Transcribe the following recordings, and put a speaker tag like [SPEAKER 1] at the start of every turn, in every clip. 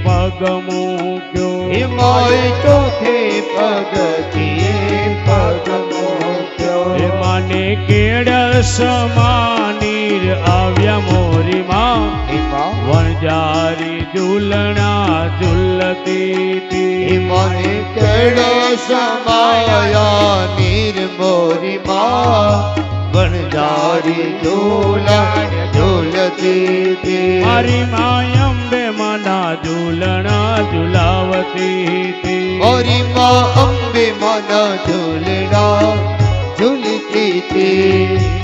[SPEAKER 1] પગ મૂક્યો
[SPEAKER 2] મોય ચોથે પગથિયે પગ મૂક્યો
[SPEAKER 1] મને કેળ સમાનીર આવ્યા મોરી માં વણજારી ઝૂલણા ઝૂલતી
[SPEAKER 2] મને કેળ સમાયા નીર મોરી માં વણજારી ઝૂલણ ઝૂલતી
[SPEAKER 1] મારી માં અંબે મના ઝૂલણા ઝુલાવતી
[SPEAKER 2] મોરી માં અંબે મના ઝૂલણા ઝૂલતી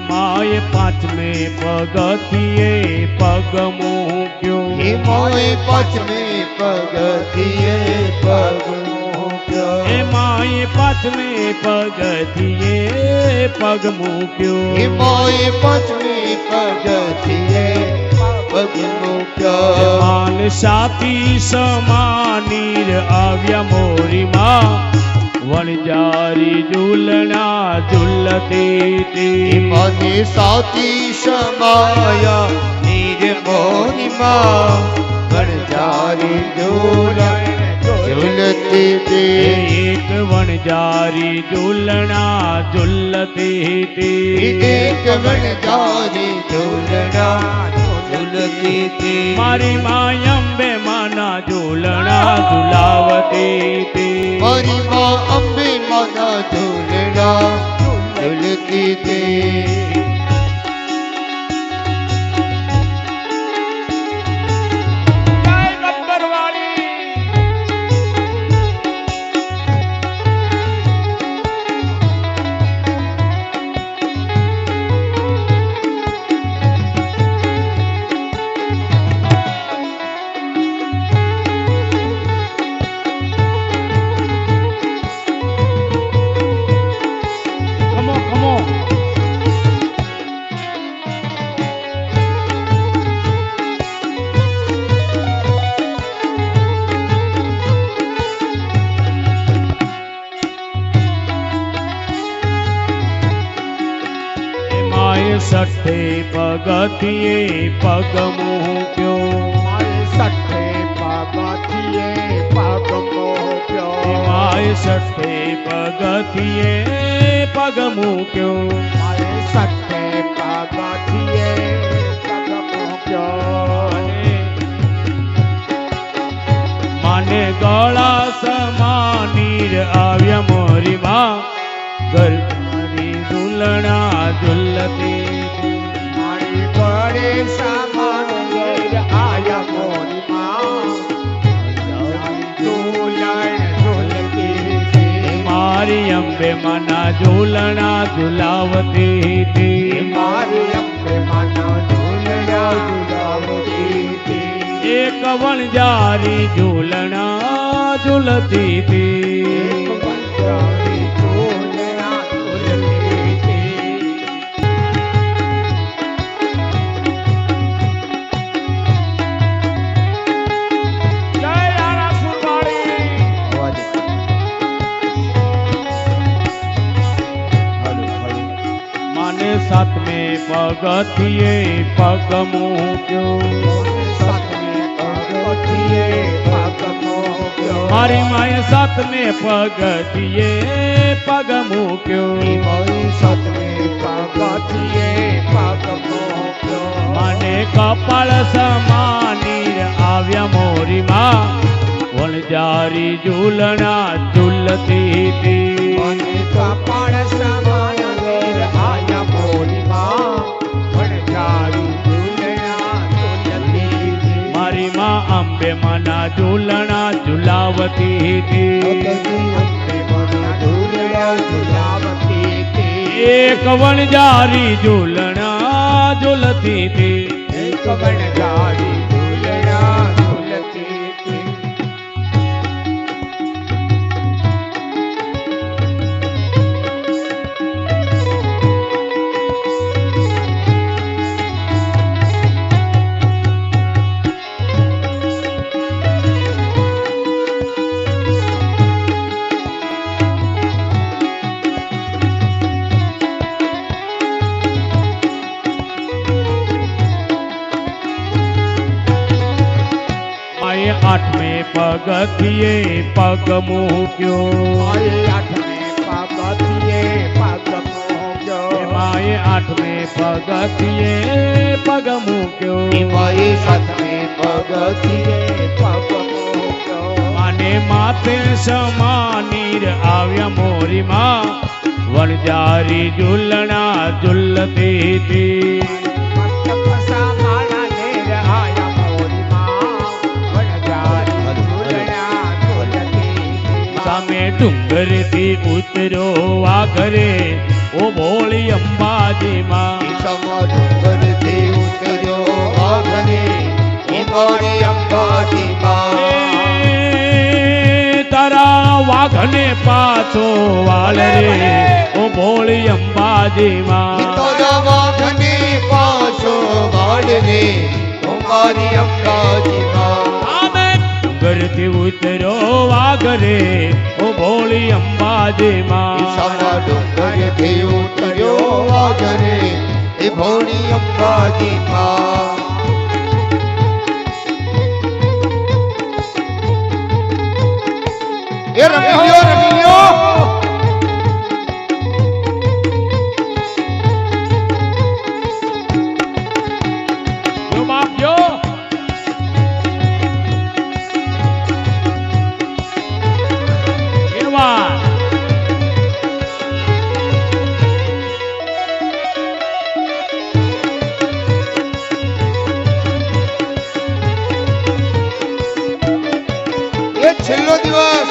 [SPEAKER 1] માએ પાંચમે પગથિયે પગ મૂક્યો
[SPEAKER 2] મોય પાંચમે પગથિયે પગ મૂક્યો
[SPEAKER 1] માએ પાંચમે પગથિયે પગ મૂક્યો
[SPEAKER 2] મોય પાંચમે પગથિયે પગ મૂક્યો
[SPEAKER 1] માન સાતી સમાનીર આવ્યા મોરી માં વણજારી ઝૂલણા ઝૂલતી
[SPEAKER 2] મને સાતી સમાયા નીર મોરી માં વણજારી ઝૂલણ ઝૂલતી
[SPEAKER 1] એક વણજારી ઝૂલણા ઝૂલતી
[SPEAKER 2] એક વણજારી ઝૂલણા ઝૂલતી
[SPEAKER 1] મારી માં અંબે માના ઝૂલણા ઝુલાવતી
[SPEAKER 2] મારી માં અંબે માના ઝૂલણા ઝૂલતી
[SPEAKER 1] સઠ્ઠે પગથિયે પગ મૂક્યો
[SPEAKER 2] સઠ્ઠે પગથિયે પગ મૂક્યો
[SPEAKER 1] માય સઠ્ઠે પગથિયે પગ મૂક્યો
[SPEAKER 2] સઠ્ઠે પગથિયે પગ મૂક્યો
[SPEAKER 1] માને ગળા સમાનીર આવ્યા મોરી માં ગરમારી ઝૂલણા ઝૂલતી
[SPEAKER 2] મારી ગળે સામાન આયા મોરી માં ઝૂલણ ઝૂલતી
[SPEAKER 1] મારી અંબે મના ઝૂલણા ઝુલાવતી
[SPEAKER 2] મારી અંબે માના ઝૂલણા ઝૂલાવતી
[SPEAKER 1] એક વણજારી ઝૂલણા ઝૂલતી સાતમે પગથિયે પગ મૂક્યો મારી માએ સાતમે પગથિયે પગ મૂક્યો મને કપાળ સમાનીર આવ્યા મોરી માં વણજારી ઝૂલણા ઝૂલતી
[SPEAKER 2] કપાળ સમાન આયા મોરી માં વણજારી ઝૂલણા ઝૂલતી
[SPEAKER 1] મારી માં અંબે મના ઝૂલણા ઝુલાવતી એક વણજારી ઝૂલણા ઝૂલતી હતી
[SPEAKER 2] એક વણજારી ઝૂલણા ઝૂલતી હતી.
[SPEAKER 1] માએ આઠમે પગથિયે પગ મૂક્યો
[SPEAKER 2] માએ આઠમે પગથિયે પગ મૂક્યો.
[SPEAKER 1] માએ આઠમે પગથિયે પગ મૂક્યો
[SPEAKER 2] માએ સાતમે પગથિયે પગ મૂક્યો.
[SPEAKER 1] માને માથે સમાનીર આવ્યા મોરી માં વણજારી ઝૂલણા ઝૂલતી હતી
[SPEAKER 2] મસ્તક સામાના નેર આયા મોરીમાં વણજારી ઝૂલણા ઝૂલતી.
[SPEAKER 1] સામે ડુંગરથી ઉતરો વાઘરે ઓ ભોળી અંબાજી માં
[SPEAKER 2] સમા ડુંગરથી ઉતર્યો વાઘરે એ મોરી અંબાજીમાં.
[SPEAKER 1] તારા વાઘને પાછો વાળ રે ઓ ભોળી અંબાજી માં
[SPEAKER 2] તારા વાઘને પાછો વાળ રે ઓ મારી અંબાજીમાં.
[SPEAKER 1] સામે ડુંગરથી ઉતરો વાઘરે ઓ ભોળી અંબાજી માં
[SPEAKER 2] સમા ડુંગરથી ઉતર્યો વાઘરે એ ભોળી અંબાજીમાં. એ રમી લ્યો, રમી લ્યો.
[SPEAKER 1] જો બાપ જો એવા
[SPEAKER 2] એ છેલ્લો દિવસ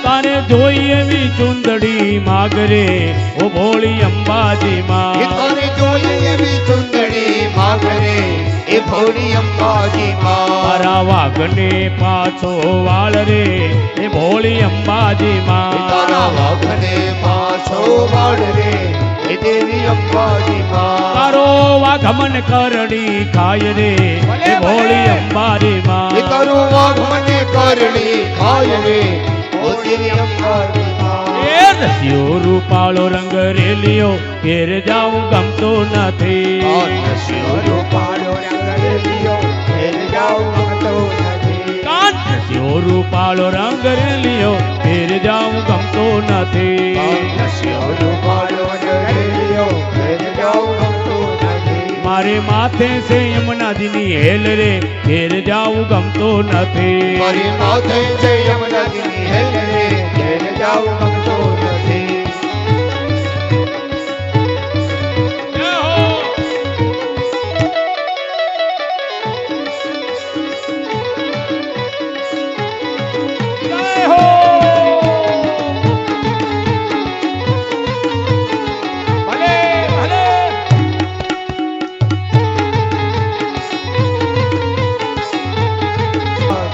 [SPEAKER 1] તારે જોઈ એવી ચુંદડી માગરે ઓ ભોળી અંબાજી
[SPEAKER 2] એ
[SPEAKER 1] માં
[SPEAKER 2] તારે જોઈએ એવી ચુંદડી માગરે એ ભોળી અંબાજીમાં.
[SPEAKER 1] તારા વાઘને પાછો વાળ રે એ ભોળી અંબાજી
[SPEAKER 2] એ તારા
[SPEAKER 1] માં
[SPEAKER 2] વાઘને પાછો વાળ રે એ દેવી અંબાજીમાં.
[SPEAKER 1] તારો વાઘ મન કરડી ખાય રે એ ભોળી અંબાજી
[SPEAKER 2] એ
[SPEAKER 1] માં
[SPEAKER 2] તારો વાઘ મને કરડી ખાય રે ઓ દેવી અંબાજીમાં.
[SPEAKER 1] એ રસિયો રૂપાળો રંગ રેલિયો ઘેર જાઉં ગમતો નથી
[SPEAKER 2] નશિયો રૂપાળો રંગ રેલિયો ઘેર જાઉં ગમતો નથી.
[SPEAKER 1] રસિયો રૂપાળો રંગ રેલિયો ઘેર જાઉં ગમતો નથી
[SPEAKER 2] નશિયો રૂપાળો રંગ રેલિયો ઘેર જાઉં ગમતો નથી.
[SPEAKER 1] મારે માથે છે યમુનાજીની હેલ રે ઘેર જાઉં ગમતો નથી
[SPEAKER 2] મારી માથે છે યમુનાજીની હેલ રે ઘેર જાઉં ગમતો નથી.
[SPEAKER 1] જય હો. જય હો. ભલે ભલે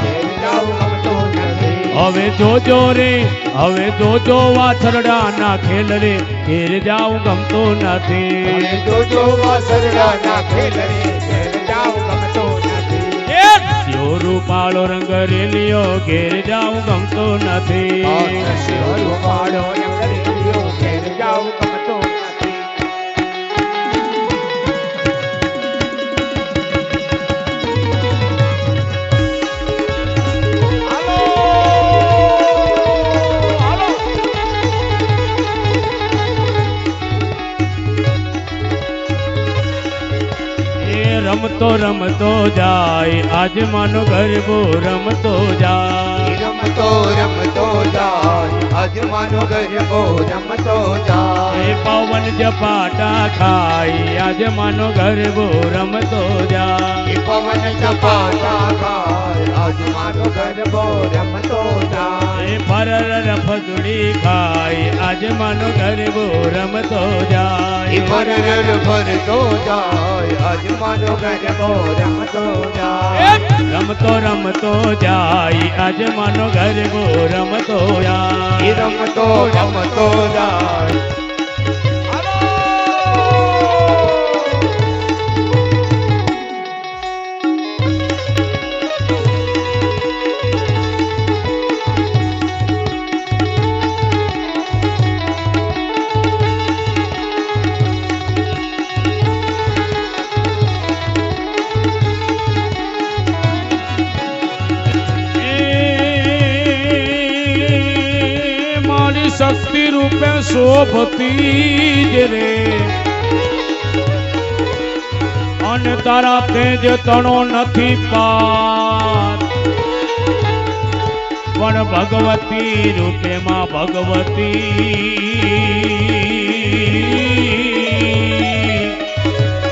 [SPEAKER 2] ઘેર જાઉં ગમતો નથી.
[SPEAKER 1] હવે જોજો રે હવે જોજો વાછરડા ના ખેલ રે ઘેર જાઉં ગમતો નથી
[SPEAKER 2] હવે જોજો વાસરડા ના ખેલ રે ઘેર જાઉં ગમતો નથી.
[SPEAKER 1] એ રસિયો રૂપાળો રંગ રેલિયો ઘેર જાઉં ગમતો નથી
[SPEAKER 2] નશિયો રૂપાળો રંગ રેલિયો ઘેર જાઉં ગમતો નથી.
[SPEAKER 1] હાલો હાલો રમતો જાય આજ માનો ગરબો રમતો જાય
[SPEAKER 2] રમતો રમતો જાય આજ માનો ગરબો રમતો જાય
[SPEAKER 1] એ પવન ઝપાટા ખાય આજ માનો ગરબો રમતો જાય
[SPEAKER 2] પવન ઝપાટા ખાય આજ માનો ગરબો રમતો જાય
[SPEAKER 1] એ ફરર ફગડી ખાય આજ માનો ગરબો રમતો જાય
[SPEAKER 2] ફરર ફરતો જાય આજ માનો ગરબો રમતો જાય
[SPEAKER 1] રમતો રમતો જાય આજ માનો ગરબો રમતો જાય
[SPEAKER 2] રમતો રમતો જાય
[SPEAKER 1] શક્તિ રૂપે શોભતી જ રે અને તારા તેજ તણો નથી પાર પણ ભગવતી રૂપે માં ભગવતી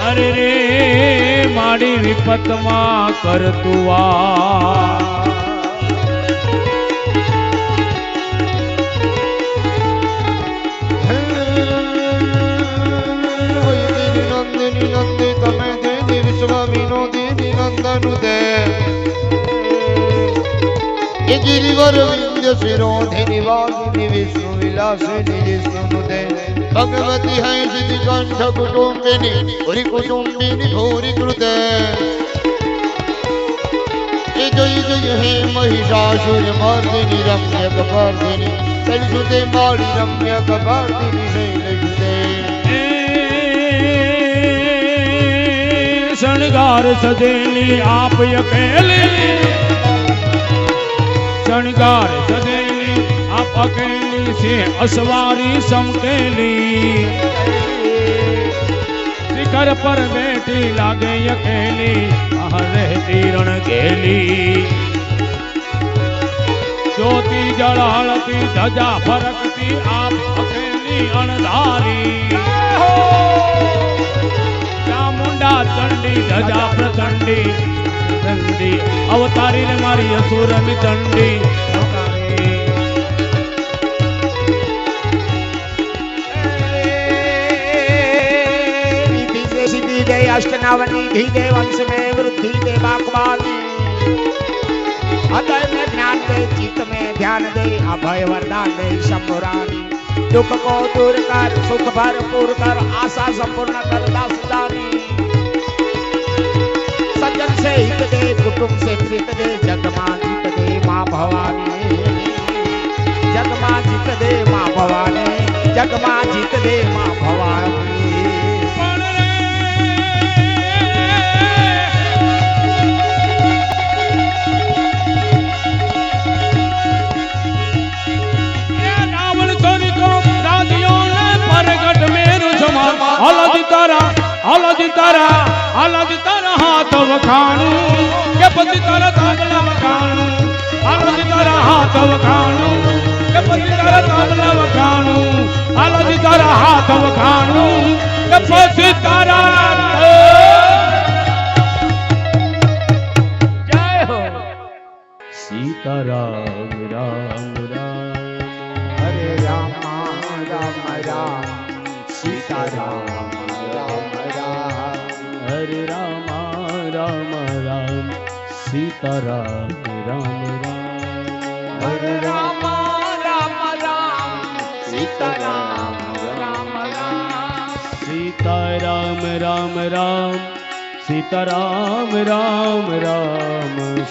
[SPEAKER 1] અરે રે મારી વિપતમાં કરતું આ
[SPEAKER 2] गिरिवर विंध्य शिरोधिनि वागिनि विष्णु विलासिनि जिष्णुनुदे भगवती है सिद्धि कंठ कुटुंबिनी भूरि कुटुंबिनी भूरि कृते जय जय हे महिषासुर मर्दिनि रम्यक वर्धिनि शैलसुते मारि रम्यक वर्धिनि शैलसुते
[SPEAKER 1] शृंगार सजेली आप अकेले शृंगार सजेली आप अकेली से असवारी समकेली शिखर पर बैठी लागे अकेली रहती रण गेली ज्योति जड़ालती ध्वजा फरकती आप अकेली अणधारी चामुंडा चंडी ध्वजा प्रचंडी चंडी अवतारी ने मारी असुर में चंडी
[SPEAKER 3] सिद्धि दे अष्टनावनी धी दे वंश में वृद्धि दे बागवानी हृदय में ज्ञान दे चित्त में ध्यान दे अभय वरदान दे शंभुरानी दुख को दूर कर सुख भरपूर कर आशा संपूर्ण कर दासदानी सज्जन से हित दे कुटुंब से प्रीत दे जगमा जीत दे माँ भवानी जगमा जीत दे माँ भवानी जगमा जीत दे माँ भवानी
[SPEAKER 1] अलग तारा हाथ वखाणू के पति तारा ताबला वखाणू अलग तारा हाथ वखाणू के पति तारा ताबला वखाणू अलग तारा हाथ वखाणू के पति तारा जय हो सीताराम राम राम
[SPEAKER 3] हरे राम राम राम सीताराम
[SPEAKER 1] हरे राम राम राम सीताराम राम राम
[SPEAKER 3] हरे राम राम राम सीताराम राम राम
[SPEAKER 1] सीताराम राम राम सीताराम राम राम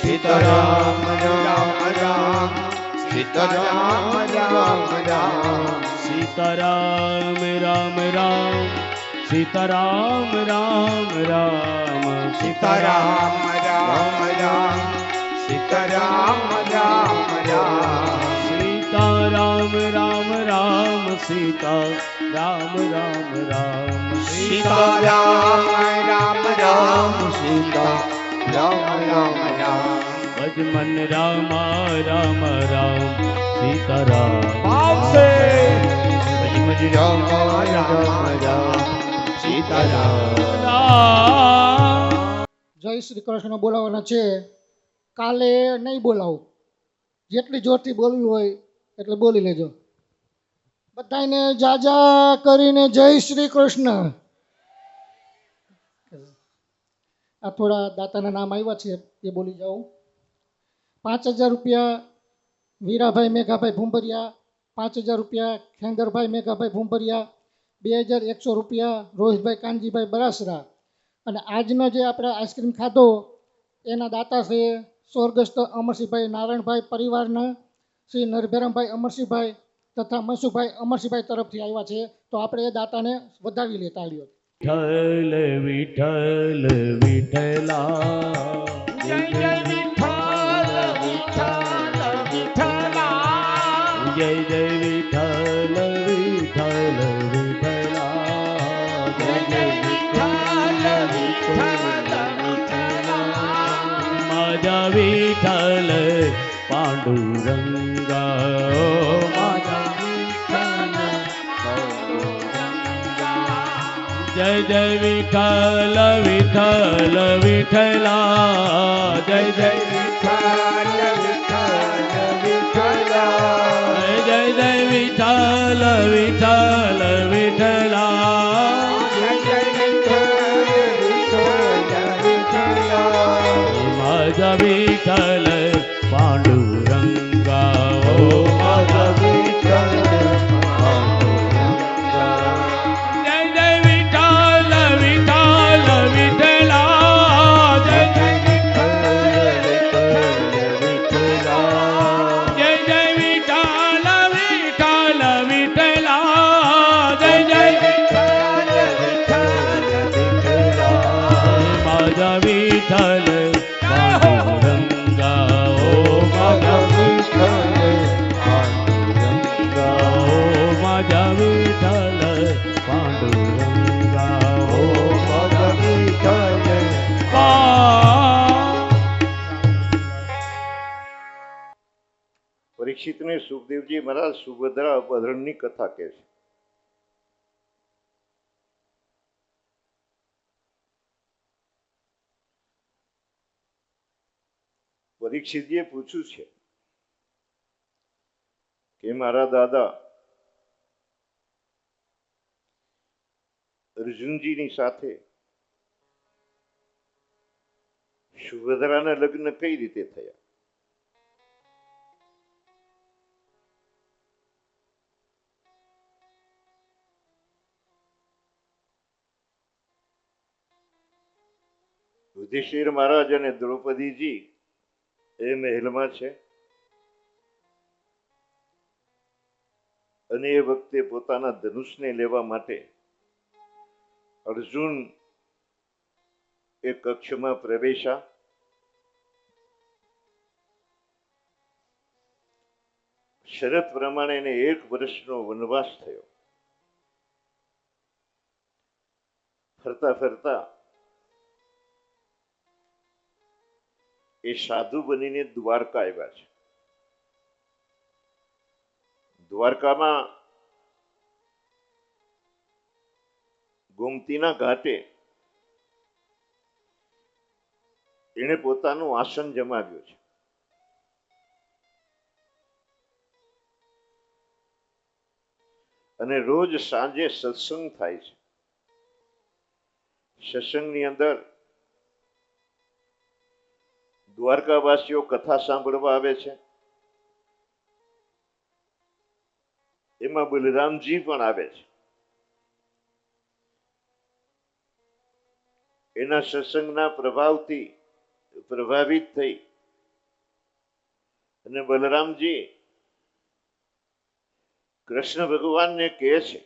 [SPEAKER 2] सीताराम राम राम सीताराम राम राम
[SPEAKER 1] सीताराम राम राम सीताराम राम राम
[SPEAKER 2] सीताराम राम राम सीताराम राम राम
[SPEAKER 1] सीताराम राम राम સીતા રામ રામ રામ
[SPEAKER 3] સીતા રામ રામ રામ
[SPEAKER 2] સીતા રામ રામ રામ
[SPEAKER 1] ભજ મન રામ રામ રામ સીતા રામ
[SPEAKER 3] આવશે
[SPEAKER 2] ભજ મન રામ રામ રામ સીતા
[SPEAKER 1] રામ
[SPEAKER 4] જય શ્રી કૃષ્ણ બોલાવવાના છે. કાલે નહીં બોલાવું, જેટલી જોરથી બોલવી હોય એટલે બોલી લેજો. બધાને જાજા કરીને જય શ્રી કૃષ્ણ. આ થોડા દાતાના નામ આવ્યા છે એ બોલી જાઉં. 5,000 રૂપિયા વીરાભાઈ મેઘાભાઈ ભૂંભરિયા, 5,000 રૂપિયા ખેંગરભાઈ મેઘાભાઈ ભૂંભરિયા, 2,100 રૂપિયા રોહિતભાઈ કાનજીભાઈ બરાસરા. અને આજનો જે આપણે આઈસ્ક્રીમ ખાધો એના દાતા છે સ્વર્ગસ્થ અમરસિંહભાઈ નારાયણભાઈ પરિવારના શ્રી નરભેરમભાઈ અમરસિંહભાઈ તથા મનસુખભાઈ અમરસિંહભાઈ તરફથી આવ્યા છે. તો આપણે એ દાતાને વધાવી લે તાળીઓ.
[SPEAKER 1] વિઠ્ઠલ વિઠ્ઠલા
[SPEAKER 3] જય જય વિઠ્ઠલ વિઠ્ઠલ વિઠ્ઠલા
[SPEAKER 1] જય જય વિઠ્ઠલ વિઠ્ઠલ વિઠ્ઠલા
[SPEAKER 3] જય જય વિઠ્ઠલ વિઠ્ઠલ વિઠ્ઠલા
[SPEAKER 1] માજા વિઠ્ઠલ પાંડુરંગા
[SPEAKER 3] માતા વિઠ્ઠલ
[SPEAKER 1] જય જય વિઠ્ઠલ વિઠ્ઠલ વિઠ્ઠલા જય જય
[SPEAKER 3] વિઠ્ઠલ વિઠ્ઠલ વિઠ્ઠલા
[SPEAKER 1] જય જય વિઠ્ઠલ વિઠ્ઠલ વિઠ્ઠલા
[SPEAKER 3] જય જય વિઠ્ઠલ વિઠ્ઠલ વિઠ્ઠલા
[SPEAKER 1] માજા વિઠ્ઠલ પાંડુરંગા ઓ માજા
[SPEAKER 2] વિઠ્ઠલ
[SPEAKER 1] જય જય વિઠ્ઠલ વિઠ્ઠલ વિઠ્ઠલા જય જય જય જય વિઠ્ઠલ વિઠ્ઠલ વિઠ્ઠલા જય જય માજા વિઠ્ઠલ પાંડુરંગા ઓ માજા ઓ માજા વિઠ્ઠલ પાંડુરંગા ઓ
[SPEAKER 5] પરીક્ષિતને સુખદેવજી મહારાજ સુભદ્રા અપહરણની કથા કહે છે. પરીક્ષિતજીએ પૂછ્યું છે કે મારા દાદા અર્જુનજીની સાથે સુભદ્રાના લગ્ન કઈ રીતે થયા? યુધિષ્ઠિર મહારાજ અને દ્રૌપદીજી એ મહેલમાં છે અને એ વખતે પોતાના ધનુષને લેવા માટે અર્જુન એ કક્ષમાં પ્રવેશ્યા. શરત પ્રમાણે એને 1 વર્ષનો વનવાસ થયો. ફરતા ફરતા એ સાધુ બનીને દ્વારકા આવ્યા છે. દ્વારકામાં ગોમતીના ઘાટે એને પોતાનું આસન જમાવ્યું છે. અને રોજ સાંજે સત્સંગ થાય છે. સત્સંગની અંદર દ્વારકાવાસીઓ કથા સાંભળવા આવે છે. એમાં બલરામજી પણ આવે છે. એના સત્સંગના પ્રભાવથી પ્રભાવિત થઈ અને બલરામજી કૃષ્ણ ભગવાનને કહે છે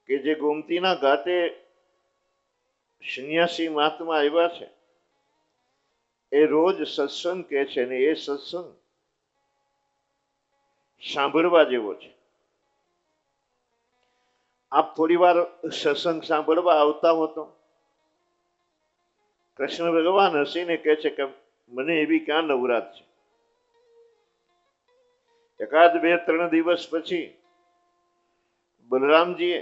[SPEAKER 5] કે જે ગોમતીના ઘાટે સંન્યાસી મહાત્મા આવ્યા છે એ રોજ સત્સંગ કહે છે ને એ સત્સંગ સાંભળવા જેવો છે. આપ થોડી વાર સત્સંગ સાંભળવા આવતા હો તો કૃષ્ણ ભગવાન હસીને કહે છે કે મને એવી ક્યાં નવરાત છે. એકાદ 2-3 દિવસ પછી બલરામજીએ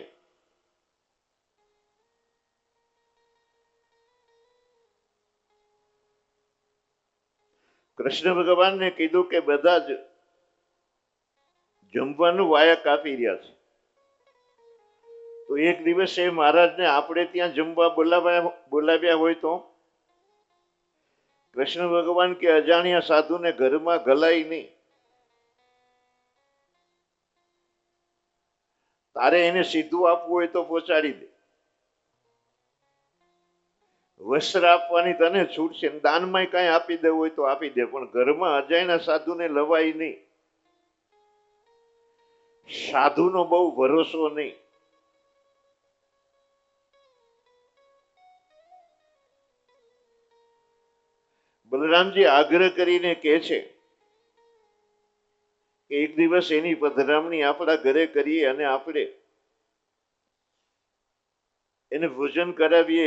[SPEAKER 5] કૃષ્ણ ભગવાનને કીધું કે બધા જ જમવાનું વાયા કાપી રહ્યા છે, તો એક દિવસે મહારાજને આપણે ત્યાં જમવા બોલાવ્યા હોય તો કૃષ્ણ ભગવાન કે અજાણ્યા સાધુને ઘરમાં ગલાય નહીં, તારે એને સીધું આપવું હોય તો પહોંચાડી દે. વસ્ત્ર આપવાની તને છૂટ છે, દાનમાં કઈ આપી દેવું હોય તો આપી દે, પણ ઘરમાં અજાણ્યા સાધુને લવાય નહીં. સાધુનો બહુ ભરોસો નહીં. બલરામજી આગ્રહ કરીને કહે છે કે એક દિવસ એની પધરામણી આપણા ઘરે કરીએ અને આપણે એને ભોજન કરાવીએ,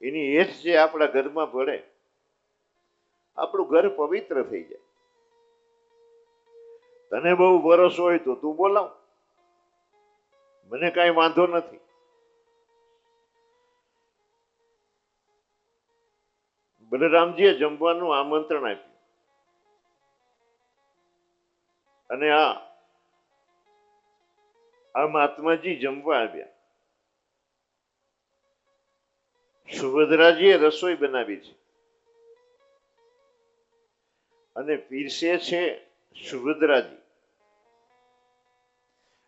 [SPEAKER 5] એની હેત જે આપણા ઘરમાં ભળે, આપણું ઘર પવિત્ર થઈ જાય. તને બહુ ભરોસો હોય તો તું બોલાવ, મને કાંઈ વાંધો નથી. બલરામજીએ જમવાનું આમંત્રણ આપ્યું અને આ મહાત્માજી જમવા આવ્યા. સુભદ્રાજીએ રસોઈ બનાવી છે અને પીરસે છે સુભદ્રાજી.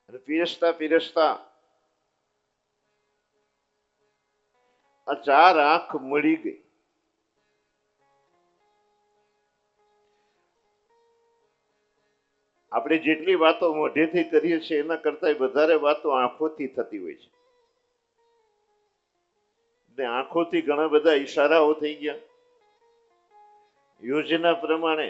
[SPEAKER 5] અને પીરસતા પીરસતા આ 4 આંખ મળી ગઈ. આપણે જેટલી વાતો મોઢેથી કરીએ છીએ એના કરતા વધારે વાતો આંખોથી થતી હોય છે. ને આંખોથી ઘણા બધા ઈશારાઓ થઈ ગયા. યોજના પ્રમાણે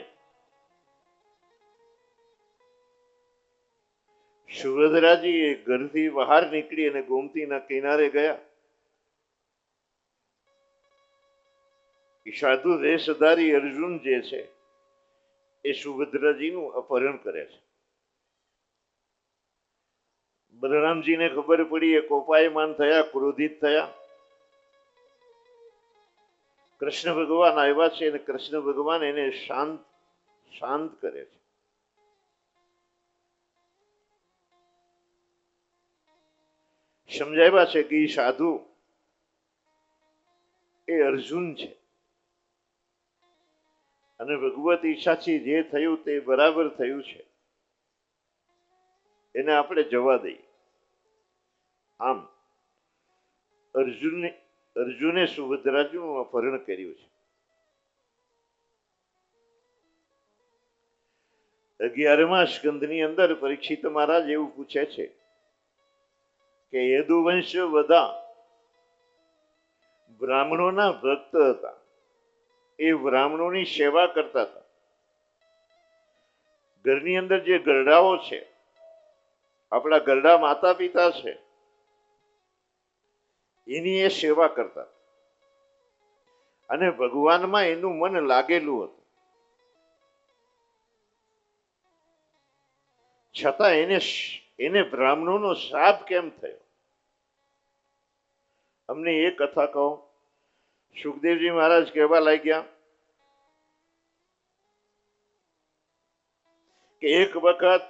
[SPEAKER 5] સુભદ્રાજી ઘરથી બહાર નીકળી અને ગોમતીના કિનારે ગયા. સાધુ વેશધારી અર્જુન જે છે એ સુભદ્રાજીનું અપહરણ કરે છે. બલરામજીને ખબર પડી, એ કોપાયમાન થયા, ક્રોધિત થયા. કૃષ્ણ ભગવાન આવ્યા છે અને કૃષ્ણ ભગવાન એને શાંત કરે છે. સમજાવ્યા છે કે એ સાધુ એ અર્જુન છે અને ભગવત ઈચ્છાથી જે થયું તે બરાબર થયું છે, એને આપણે જવા દઈએ. આમ અર્જુને સુભદ્રાજીનું અપહરણ કર્યું છે. 11મા સ્કંદની અંદર પરીક્ષિત મહારાજ એવું પૂછે છે કે યદુવંશ બધા બ્રાહ્મણોના ભક્ત હતા, એ બ્રાહ્મણોની સેવા કરતા હતા. ઘરની અંદર જે ગરડાઓ છે, આપણા ગરડા માતા પિતા છે, એની એ સેવા કરતા અને ભગવાનમાં એનું મન લાગેલું હતું. છતાં એને બ્રાહ્મણોનો શ્રાપ કેમ થયો? અમને એ કથા કહો. સુખદેવજી મહારાજ કહેવા લાગ્યા કે એક વખત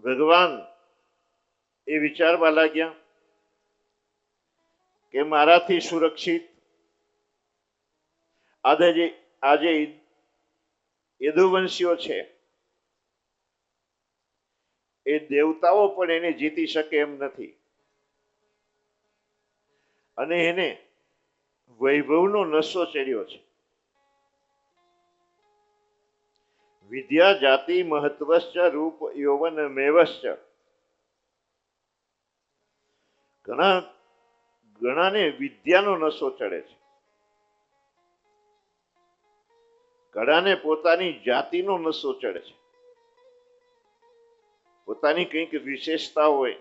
[SPEAKER 5] ભગવાન એ વિચારવા લાગ્યા કે મારાથી સુરક્ષિત આજે યદુવંશીઓ છે, એ દેવતાઓ પણ એને જીતી શકે એમ નથી. અને એને વૈભવનો નશો ચડ્યો છે. વિદ્યા જાતિ મહત્વશ્ચ રૂપ યૌવન મેવશ્ચ. ઘણા ઘણાને વિદ્યાનો નશો ચડે છે, ઘણાને પોતાની જાતિનો નશો ચડે છે, પોતાની કંઈક વિશેષતા હોય,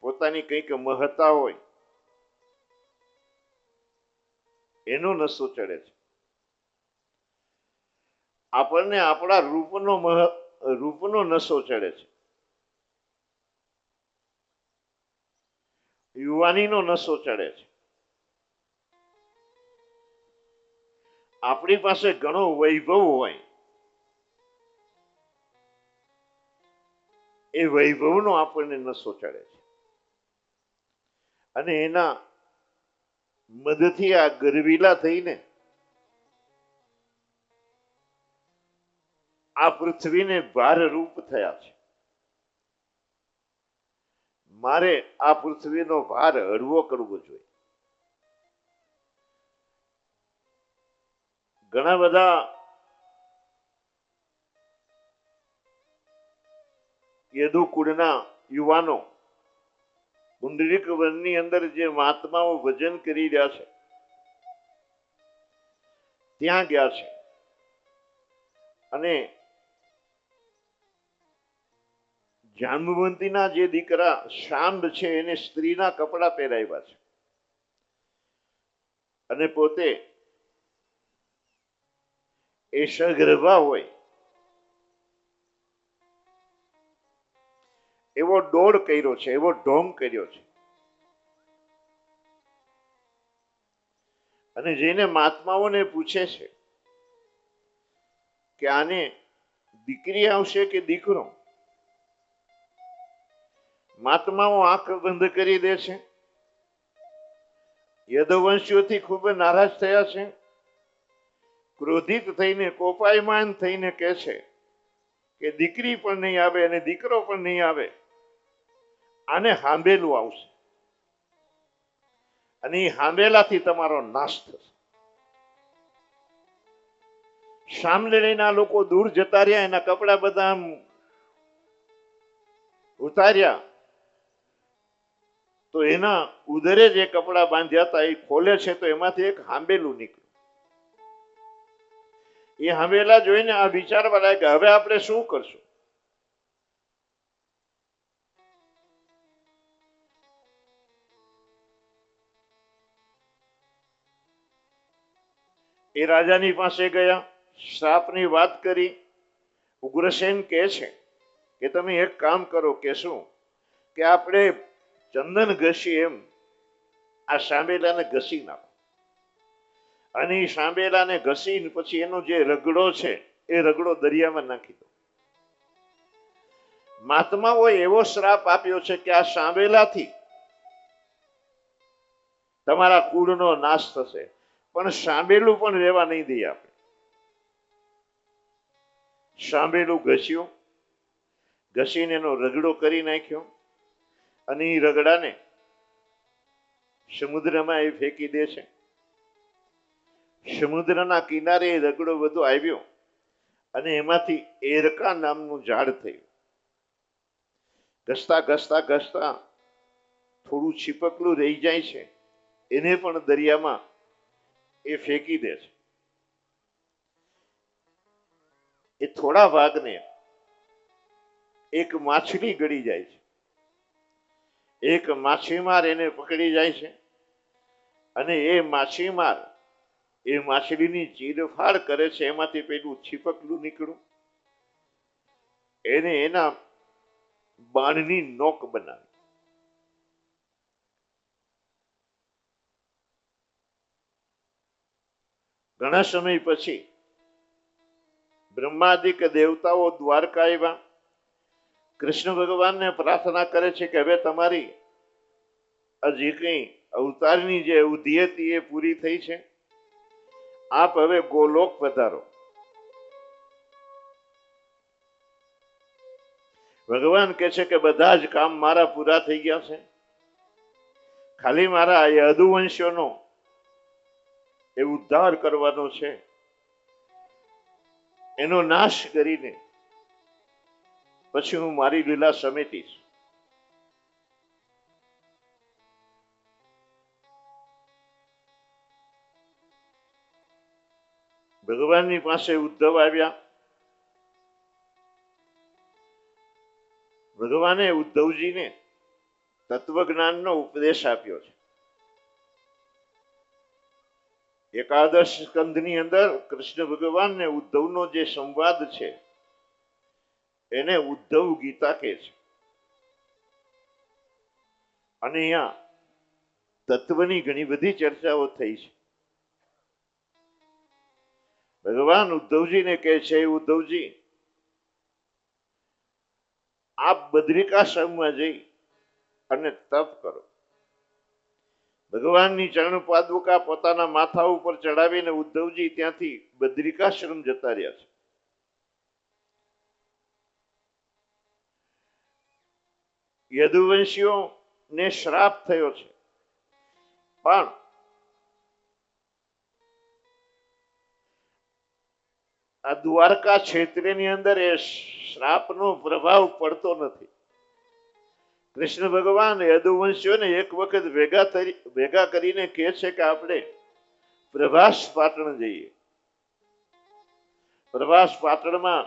[SPEAKER 5] પોતાની કંઈક મહત્તા હોય, એનો નશો ચડે છે. આપણને આપણા રૂપનો નશો ચડે છે, યુવાનીનો નશો ચડે છે. આપણી પાસે ઘણો વૈભવ હોય, એ વૈભવનો આપણને નશો ચડે છે, અને એના મદથી આ ગરવીલા થઈને આ પૃથ્વીને ભારરૂપ થયા છે. મારે આ પૃથ્વીનો ભાર હળવો કરવો જોઈએ. ઘણા બધા યદુકુળના યુવાનો પુંડરીક વનની અંદર જે મહાત્માઓ ભજન કરી રહ્યા છે ત્યાં ગયા છે, અને જાંબુવંતીના જે દીકરા શાંબ છે એને સ્ત્રીના કપડા પહેરાવ્યા છે, અને પોતે એ સગર્ભા હોય એવો દોડ કર્યો છે, એવો ઢોંગ કર્યો છે. અને જેને મહાત્માઓને પૂછે છે કે આને દીકરી આવશે કે દીકરો, મહાત્માઓ આંખ બંધ કરી દે છે. યદુવંશીઓથી ખૂબ નારાજ થયા છે, ક્રોધિત થઈને કોપાયમાન થઈને કહે છે કે દીકરી પણ નહીં આવે અને દીકરો પણ નહીં આવે, આને હાંભેલું આવશે, અને એ હાંભેલાથી તમારો નાશ થશે. સામને લઈને લોકો દૂર જતા રહ્યા, એના કપડા બધા આમ ઉતાર્યા તો એના ઉદરે જે કપડા બાંધ્યા હતા એ ખોલે છે તો એમાંથી એક હાંભેલું નીકળ્યું. એ હાંભેલા જોઈને આ વિચારવા લાગ્યા, હવે આપણે શું કરશું? એ રાજાની પાસે ગયા, શ્રાપની વાત કરી. ઉગ્રસેન કહે છે કે તમે એક કામ કરો, કે શું કે આપણે ચંદન ઘસી એમ આ સાંભેલાને ઘસી નાખો, અને એ સાંભેલાને ઘસીને પછી એનો જે રગડો છે એ રગડો દરિયામાં નાખી દો. મહાત્માઓએ એવો શ્રાપ આપ્યો છે કે આ સાંભેલાથી તમારા કુળનો નાશ થશે, પણ સાંભેલું પણ રહેવા નહીં દઈએ આપણે. સાંભેલું ઘસ્યું, ઘસીને એનો રગડો કરી નાખ્યો, અને એ રગડાને સમુદ્રમાં એ ફેંકી દે છે. સમુદ્રના કિનારે એ રગડો બધો આવ્યો, અને એમાંથી એરકા નામનું ઝાડ થયું. ઘસતા ઘસતા ઘસતા થોડું છીપકલું રહી જાય છે, એને પણ દરિયામાં એ ફેંકી દે છે. એ થોડા ભાગને એક માછલી ગળી જાય છે. એક માછીમાર એને પકડી જાય છે, અને એ માછીમાર એ માછલીની ચીરફાડ કરે છે. એમાંથી પેલું છીપકલું નીકળ્યું, એને એના બાણની નોક બનાવી. ઘણા સમય પછી બ્રહ્માદિક દેવતાઓ દ્વારકા આવ્યા. કૃષ્ણ ભગવાનને પ્રાર્થના કરે છે કે હવે તમારી હજી કઈ અવતારની જે અવધિ હતી એ પૂરી થઈ છે, આપ હવે ગોલોક પધારો. ભગવાન કહે છે કે બધા જ કામ મારા પૂરા થઈ ગયા છે, ખાલી મારા યદુવંશીઓનો એ ઉદ્ધાર કરવાનો છે. એનો નાશ કરીને પછી હું મારી લીલા સમેટીશ. ભગવાનની પાસે ઉદ્ધવ આવ્યા. ભગવાને ઉદ્ધવજીને તત્વજ્ઞાનનો ઉપદેશ આપ્યો છે. એકાદશ સ્કંદની અંદર કૃષ્ણ ભગવાન ને ઉદ્ધવનો જે સંવાદ છે એને ઉદ્ધવ ગીતા કહે છે. અને અહીંયા તત્વની ઘણી બધી ચર્ચાઓ થઈ છે. ભગવાન ઉદ્ધવજીને કહે છે, ઉદ્ધવજી આપ બદ્રિકાશ્રમમાં જઈ અને તપ કરો. ભગવાનની ચરણ પાદુકા પોતાના માથા ઉપર ચડાવીને ઉદ્ધવજી ત્યાંથી બદ્રિકાશ્રમ જતા રહ્યા છે. યદુવંશીઓને શ્રાપ થયો છે, પણ આ દ્વારકા ક્ષેત્રની અંદર એ શ્રાપનો પ્રભાવ પડતો નથી. કૃષ્ણ ભગવાન યદુવંશીઓને એક વખત ભેગા કરીને કહે છે કે આપણે પ્રભાસ પાટણ જઈએ. પ્રભાસ પાટણમાં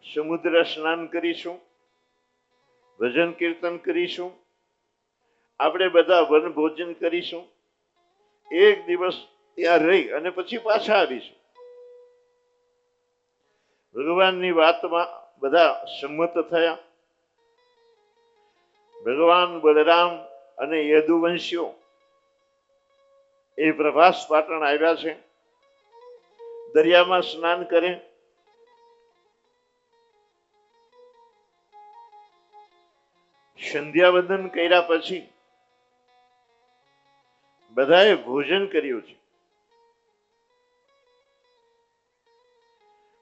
[SPEAKER 5] સમુદ્ર સ્નાન કરીશું, ભજન કીર્તન કરીશું, આપણે બધા વન ભોજન કરીશું, એક દિવસ ત્યાં રહી અને પછી પાછા આવીશું. ભગવાનની વાતમાં બધા સંમત થયા. ભગવાન બલરામ અને યદુવંશીઓ એ પ્રભાસ પાટણ આવ્યા છે. દરિયામાં સ્નાન કરે, સંધ્યાવંદન કર્યા પછી બધાએ ભોજન કર્યું છે.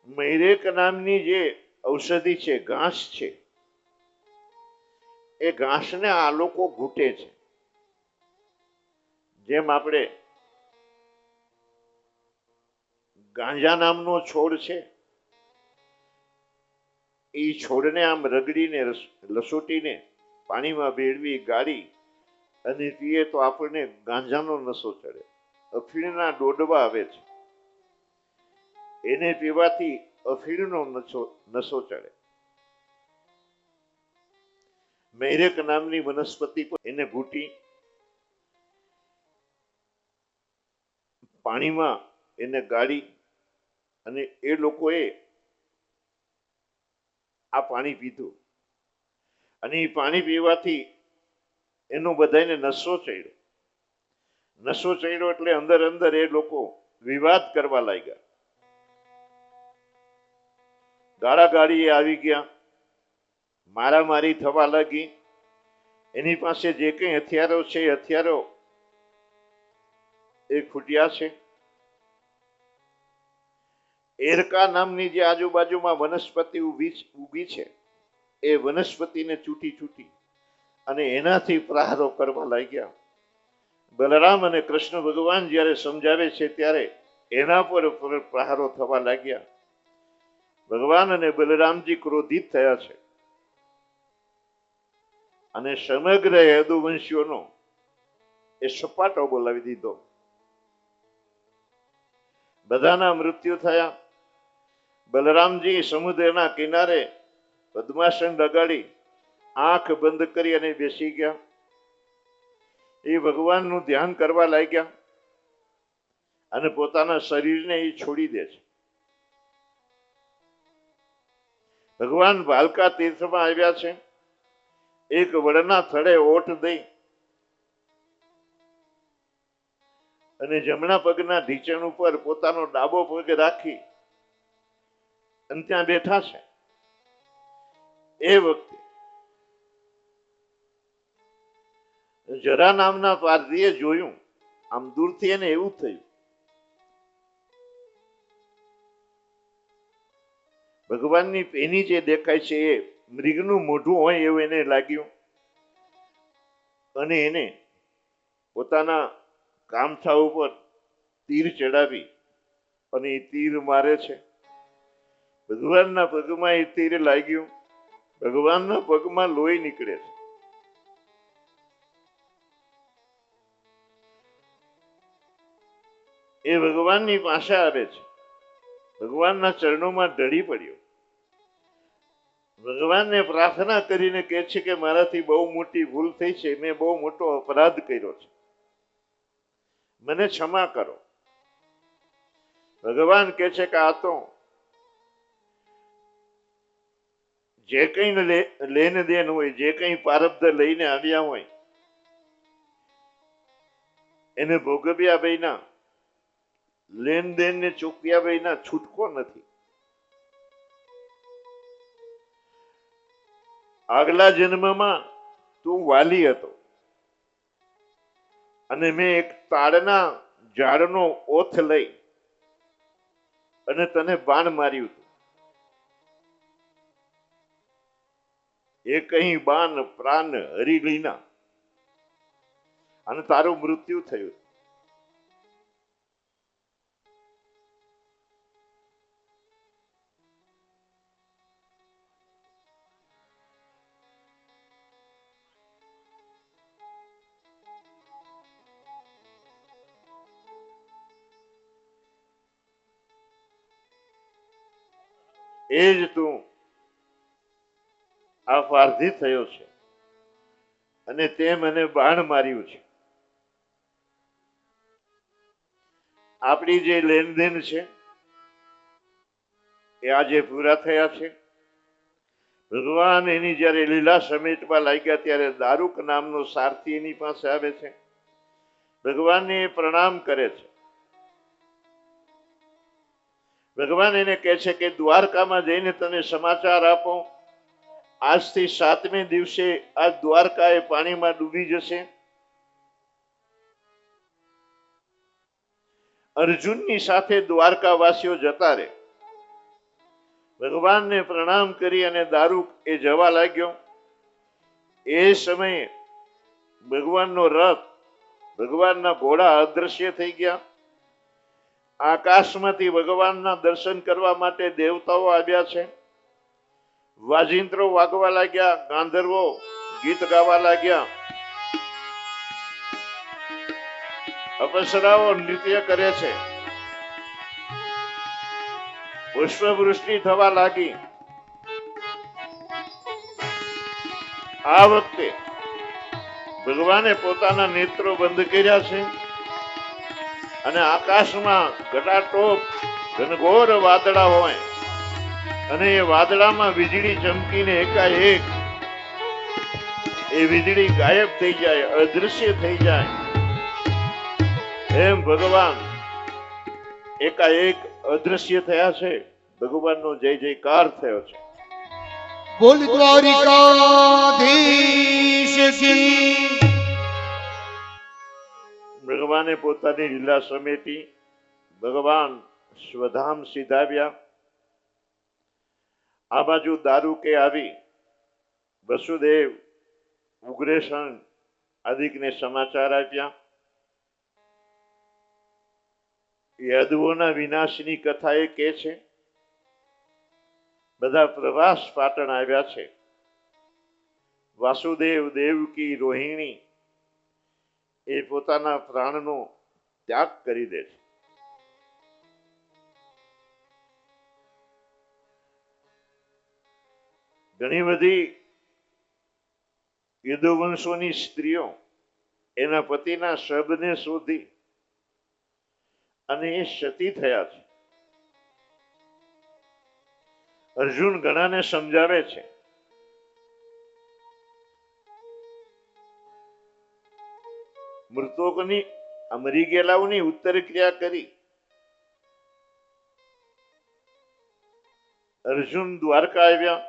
[SPEAKER 5] મૈરેક નામની જે ઔષધિ છે, ઘાસ છે, એ ઘાસને આ લોકો ઘૂંટે છે. જેમ આપણે ગાંજા નામનો છોડ છે, એ છોડને આમ રગડીને લસોટીને પાણીમાં ભેળવી ગાળી અને પીએ તો આપણને ગાંજાનો નશો ચડે. અફીણના ડોડવા આવે છે, એને પીવાથી અફીણનો નશો ચડે. મૈરેક નામની વનસ્પતિ એને ઘૂંટી પાણીમાં એને ગાળી અને એ લોકોએ આ પાણી પીધું અને એ પાણી પીવાથી એનો બધાને નશો ચડ્યો. નશો ચડ્યો એટલે અંદર અંદર એ લોકો વિવાદ કરવા લાગ્યા, ગાળાગાળી આવી ગયા, મારામારી થવા લાગી. એની પાસે જે કંઈ હથિયારો છે એ હથિયારો એ ખૂટ્યા છે. એરકા નામની જે આજુબાજુમાં વનસ્પતિ ઉગી છે એ વનસ્પતિને ચૂંટી અને એનાથી પ્રહારો કરવા લાગ્યા. બલરામ અને કૃષ્ણ ભગવાન જ્યારે સમજાવે છે ત્યારે એના પર પ્રહારો થવા લાગ્યા. ભગવાન અને બલરામજી ક્રોધિત થયા છે અને સમગ્ર યદુવંશીઓનો એ સપાટો બોલાવી દીધો. બધાના મૃત્યુ થયા. બલરામજી સમુદ્રના કિનારે પદ્માસન લગાડી આંખ બંધ કરી અને બેસી ગયા. એ ભગવાનનું ધ્યાન કરવા લાગ્યા અને પોતાના શરીરને એ છોડી દે છે. ભગવાન ભાલકા તીર્થમાં આવ્યા છે. એક વડના થડે ઓઠ દઈ અને જમણા પગના ઢીંચણ ઉપર પોતાનો ડાબો પગ રાખી અને ત્યાં બેઠા છે. એ વખતે જરા નામના પારધીએ જોયું. આમ દૂરથી એને એવું થયું ભગવાનની પેની જે દેખાય છે એ મૃગનું મોઢું હોય એવું એને લાગ્યું અને એને પોતાના કામઠા ઉપર તીર ચડાવી અને એ તીર મારે છે. ભગવાનના પગમાં એ તીર લાગ્યું. ભગવાનના પગમાં લોહી નીકળે છે. એ ભગવાનની પાસે આવે છે ભગવાનના ચરણોમાં ઢળી પડ્યો. ભગવાનને પ્રાર્થના કરીને કહે છે કે મારાથી બહુ મોટી ભૂલ થઈ છે, મેં બહુ મોટો અપરાધ કર્યો છે, મને ક્ષમા કરો. ભગવાન કહે છે કે આ તો જે કઈ લેન દેન હોય, જે કઈ પ્રારબ્ધ લઈને આવ્યા હોય એને ભોગવ્યા વિના, લેન દેન ને ચૂક્યા વિના છૂટકો નથી. આગલા જન્મમાં તું વાલી હતો અને મેં એક તાડના ઝાડનો ઓથ લઈ અને તને બાણ માર્યું હતું. એ કઈ બાણ પ્રાણ હરી લીના અને તારું મૃત્યુ થયું. એ જ તું અપરાધી થયો છે અને તે મને બાણ માર્યું છે. આપણી જે લેનદેન છે એ આજે પૂરા થયા છે. ભગવાન એની જયારે લીલા સમેટવા લાગ્યા ત્યારે દારૂક નામનો સારથી એની પાસે આવે છે. ભગવાનને એ પ્રણામ કરે છે. ભગવાન એને કહે છે કે દ્વારકામાં જઈને તને સમાચાર આપો, આજથી 7મે દિવસે આ દ્વારકા એ પાણીમાં ડૂબી જશે. અર્જુનની સાથે દ્વારકાવાસીઓ જતા રહે. ભગવાનને પ્રણામ કરી અને દારૂક એ જવા લાગ્યો. એ સમયે ભગવાનનો રથ, ભગવાનના ઘોડા અદ્રશ્ય થઈ ગયા. આકાશમાંથી ભગવાનના દર્શન કરવા માટે દેવતાઓ આવ્યા છે. વાજિંત્રો વાગવા લાગ્યા, ગાંધર્વો ગીત ગાવા લાગ્યા, અપ્સરાઓ નૃત્ય કરે છે, પુષ્પવૃષ્ટિ થવા લાગી. આ વખતે ભગવાને પોતાના નેત્રો બંધ કર્યા છે અને આકાશમાં ઘટાટોપ ઘનઘોર વાદળા હોય અને એ વાદળામાં વીજળી ચમકીને એકાએક એ વીજળી ગાયબ થઈ જાય, અદૃશ્ય થઈ જાય. એમ ભગવાન એકાએક અદૃશ્ય થયા છે. ભગવાનનો જય જયકાર થયો છે.
[SPEAKER 2] બોલ દ્વારિકાધીશ કી.
[SPEAKER 5] ભગવાને પોતાની લીલા સમેટી ભગવાન સ્વધામ સીધાવ્યા. આ બાજુ દારૂકે આવી વસુદેવ, ઉગ્રેસન આદિકને સમાચાર આપ્યા. યદુઓના વિનાશની કથા એ કહે છે. બધા પ્રવાસ પાટણ આવ્યા છે. વાસુદેવ, દેવકી, રોહિણી એ પોતાના પ્રાણનો ત્યાગ કરી દે છે. ઘણી બધી યદુવંશોની સ્ત્રીઓ એના પતિના શબને શોધી અને એ સતી થયા છે. અર્જુન ઘણાને સમજાવે છે. મૃતકોની મરી ગયેલાઓની ઉત્તર ક્રિયા કરી. અર્જુન દ્વારકા આવ્યા,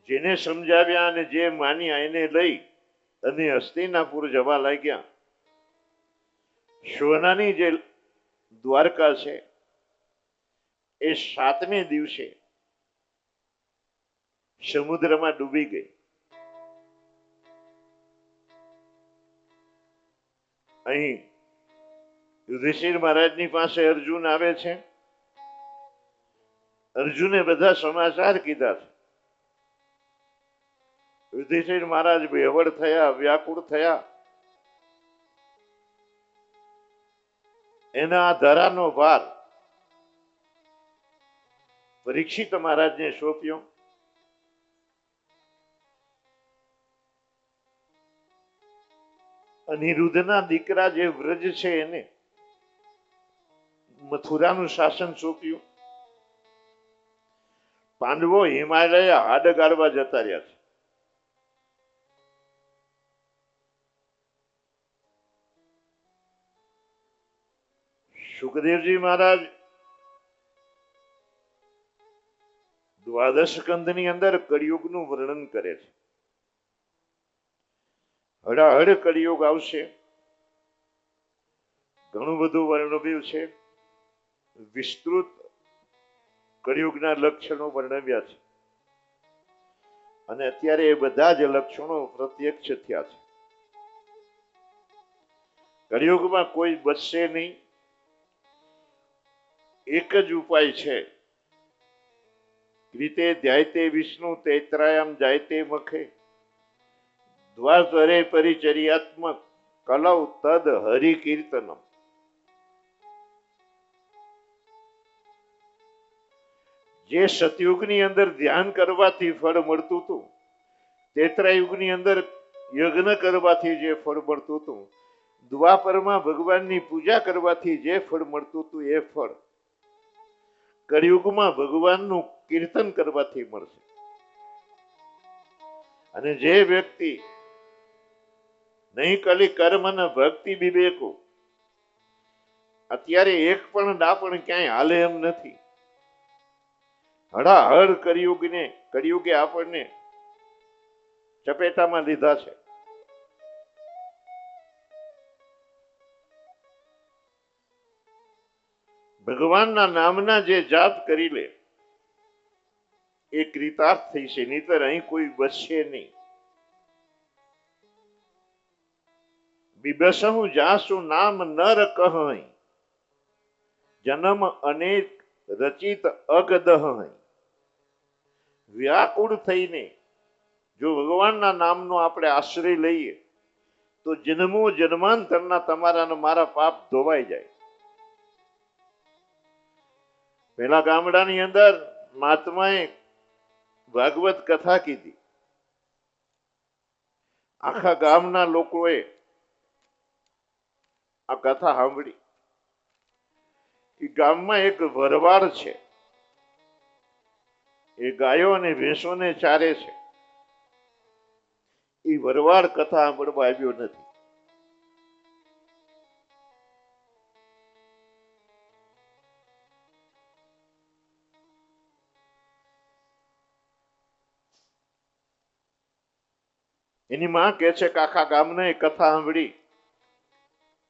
[SPEAKER 5] જેને સમજાવ્યા અને જે માન્યા એને લઈ અને હસ્તિનાપુર જવા લાગ્યા. સોનાની જે દ્વારકા છે એ 7મે દિવસે સમુદ્રમાં ડૂબી ગઈ. અહીં યુધિષ્ઠિર મહારાજની પાસે અર્જુન આવે છે. અર્જુને બધા સમાચાર કીધા છે. યુધિષ્ઠિર મહારાજ બેવડ થયા, વ્યાકુળ થયા. એના ધરાનો ભાર પરીક્ષિત મહારાજને સોંપ્યો. અનિરુદ્ધના દીકરા જે વ્રજ છે એને મથુરાનું શાસન સોંપ્યું. પાંડવો હિમાલય હાડ ગાળવા જતા રહ્યા છે. સુખદેવજી મહારાજ દ્વાદશ સ્કંદની અંદર કળિયુગનું વર્ણન કરે છે. હડાહડ કળિયુગ આવશે. ઘણું બધું વર્ણવ્યું છે. વિસ્તૃત કળિયુગના લક્ષણો વર્ણવ્યા છે અને અત્યારે એ બધા જ લક્ષણો પ્રત્યક્ષ થયા છે. કળિયુગમાં કોઈ બચશે નહીં. એક જ ઉપાય છે. ક્રીતે ધ્યાયતે વિષ્ણુ તૈત્રાયામ જાયતે મખે દ્વારે પરિચર્યાત્મક કલૌ તદ હરિ કીર્તનમ. જે સતયુગની અંદર ધ્યાન કરવાથી ફળ મળતું હતું, ત્રેતાયુગની અંદર યજ્ઞ કરવાથી જે ફળ મળતું હતું, દ્વાપરમાં ભગવાનની પૂજા કરવાથી જે ફળ મળતું હતું એ ફળ કળિયુગમાં ભગવાનનું કીર્તન કરવાથી મળશે. અને જે વ્યક્તિ નહીં કલી કર્મ અને ભક્તિ વિવેકો, અત્યારે એક પણ ડાપણ ક્યાંય હાલે એમ નથી. હડાહડ કળિયુગે આપણને ચપેટામાં લીધા છે. ભગવાનના નામના જે જાપ કરી લે એ કૃતાર્થ થઈ છે, નહીતર અહીં કોઈ બચશે નહીં. બિબસહુ જાસુ નામ નર કહં જન્મ અનેક રચિત અગદહ. વ્યાકુળ થઈને જો ભગવાનના નામનો આપણે આશ્રય લઈએ તો જન્મો જન્માંતરના તમારા ને મારા પાપ ધોવાઈ જાય. પેલા ગામડાની અંદર મહાત્માએ ભાગવત કથા કીધી. આખા ગામના લોકોએ આ કથા સાંભળી. એ ગામમાં એક ભરવાડ છે. એ ગાયો અને ભેંસોને ચારે છે. એ ભરવાડ કથા સાંભળવા આવ્યો નથી. એની માં કે છે કે આખા ગામને કથા સાંભળી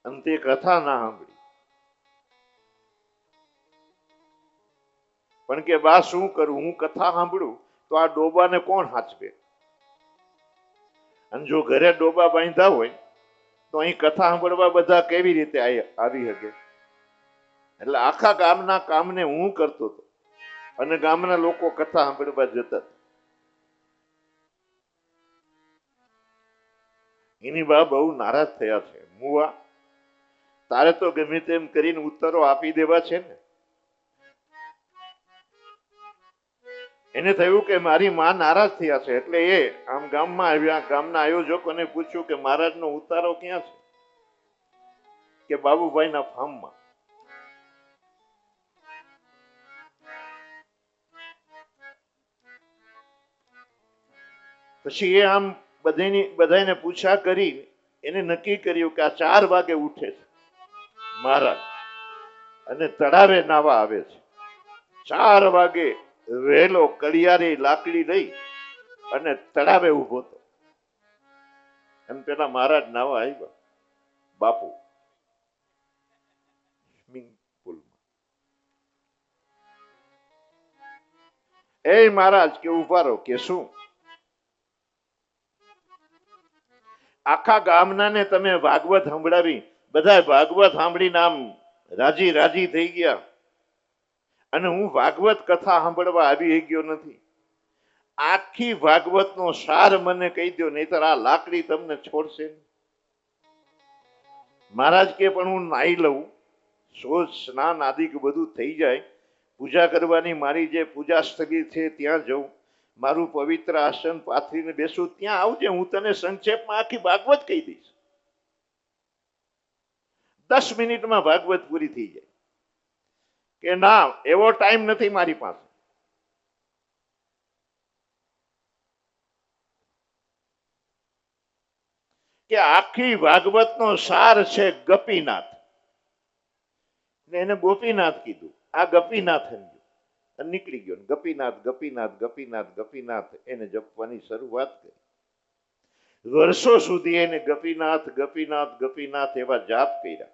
[SPEAKER 5] અને તે કથા ના સાંભળી. પણ કે બા શું કરું, હું કથા સાંભળું તો આ ડોબાને કોણ સાચવે? અને જો ઘરે ડોબા બાંધ્યા હોય તો અહીં કથા સાંભળવા બધા કેવી રીતે આવી શકે? એટલે આખા ગામના કામને હું કરતો હતો અને ગામના લોકો કથા સાંભળવા જતા હતા. એની બા બહુ નારાજ થયા છે. મુવા, તારે તો ગમે તેમ કરીને ઉત્તરો આપી દેવા છે ને. એને થયું કે મારી માં નારાજ થયા છે, એટલે એ આમ ગામમાં આવ્યા. ગામના આયોજકોને પૂછ્યું કે મહારાજનો ઉતારો ક્યાં છે? કે બાબુભાઈના ફાર્મમાં. પછી એ આમ બધાને પૂછા કરી એને નક્કી કર્યું કે આ 4 વાગે ઉઠે છે મહારાજ અને તળાવે નાવા આવે છે. 4 વાગે વહેલો કડિયારી લાકડી લઈ અને તળાવે ઉભો હતો. એમ પેલા મહારાજ નાવા આવ્યા. બાપુ સ્વિમિંગ પુલમાં. એ મહારાજ કે ઉભા રહો. કે શું? આખા ગામના ને તમે ભાગવત સંભળાવી, બધા ભાગવત સાંભળીને આમ રાજી રાજી થઈ ગયા અને હું ભાગવત કથા સાંભળવા આવી ગયો નથી. આખી ભાગવતનો સાર મને કહી દો, નહીતર આ લાકડી તમને છોડશે. મહારાજ કે પણ હું નાહી લઉં, શોચ સ્નાન આદિ બધું થઈ જાય પૂજા કરવાની મારી જે પૂજા સ્થળી છે ત્યાં જઉં, મારું પવિત્ર આસન પાથરીને બેસું, ત્યાં આવજે, હું તને સંક્ષેપમાં આખી ભાગવત કહી દઈશ. 10 મિનિટમાં ભાગવત પૂરી થઈ જાય. કે ના, એવો ટાઈમ નથી મારી પાસે. કે આખી ભાગવતનો સાર છે ગપીનાથ. એને ગોપીનાથ કીધું, આ ગપીનાથ સમજ્યું, નીકળી ગયો. ગપીનાથ ગપીનાથ ગપીનાથ ગપીનાથ એને જપવાની શરૂઆત કરી. વર્ષો સુધી એને ગપીનાથ ગપીનાથ ગપીનાથ એવા જાપ કર્યા.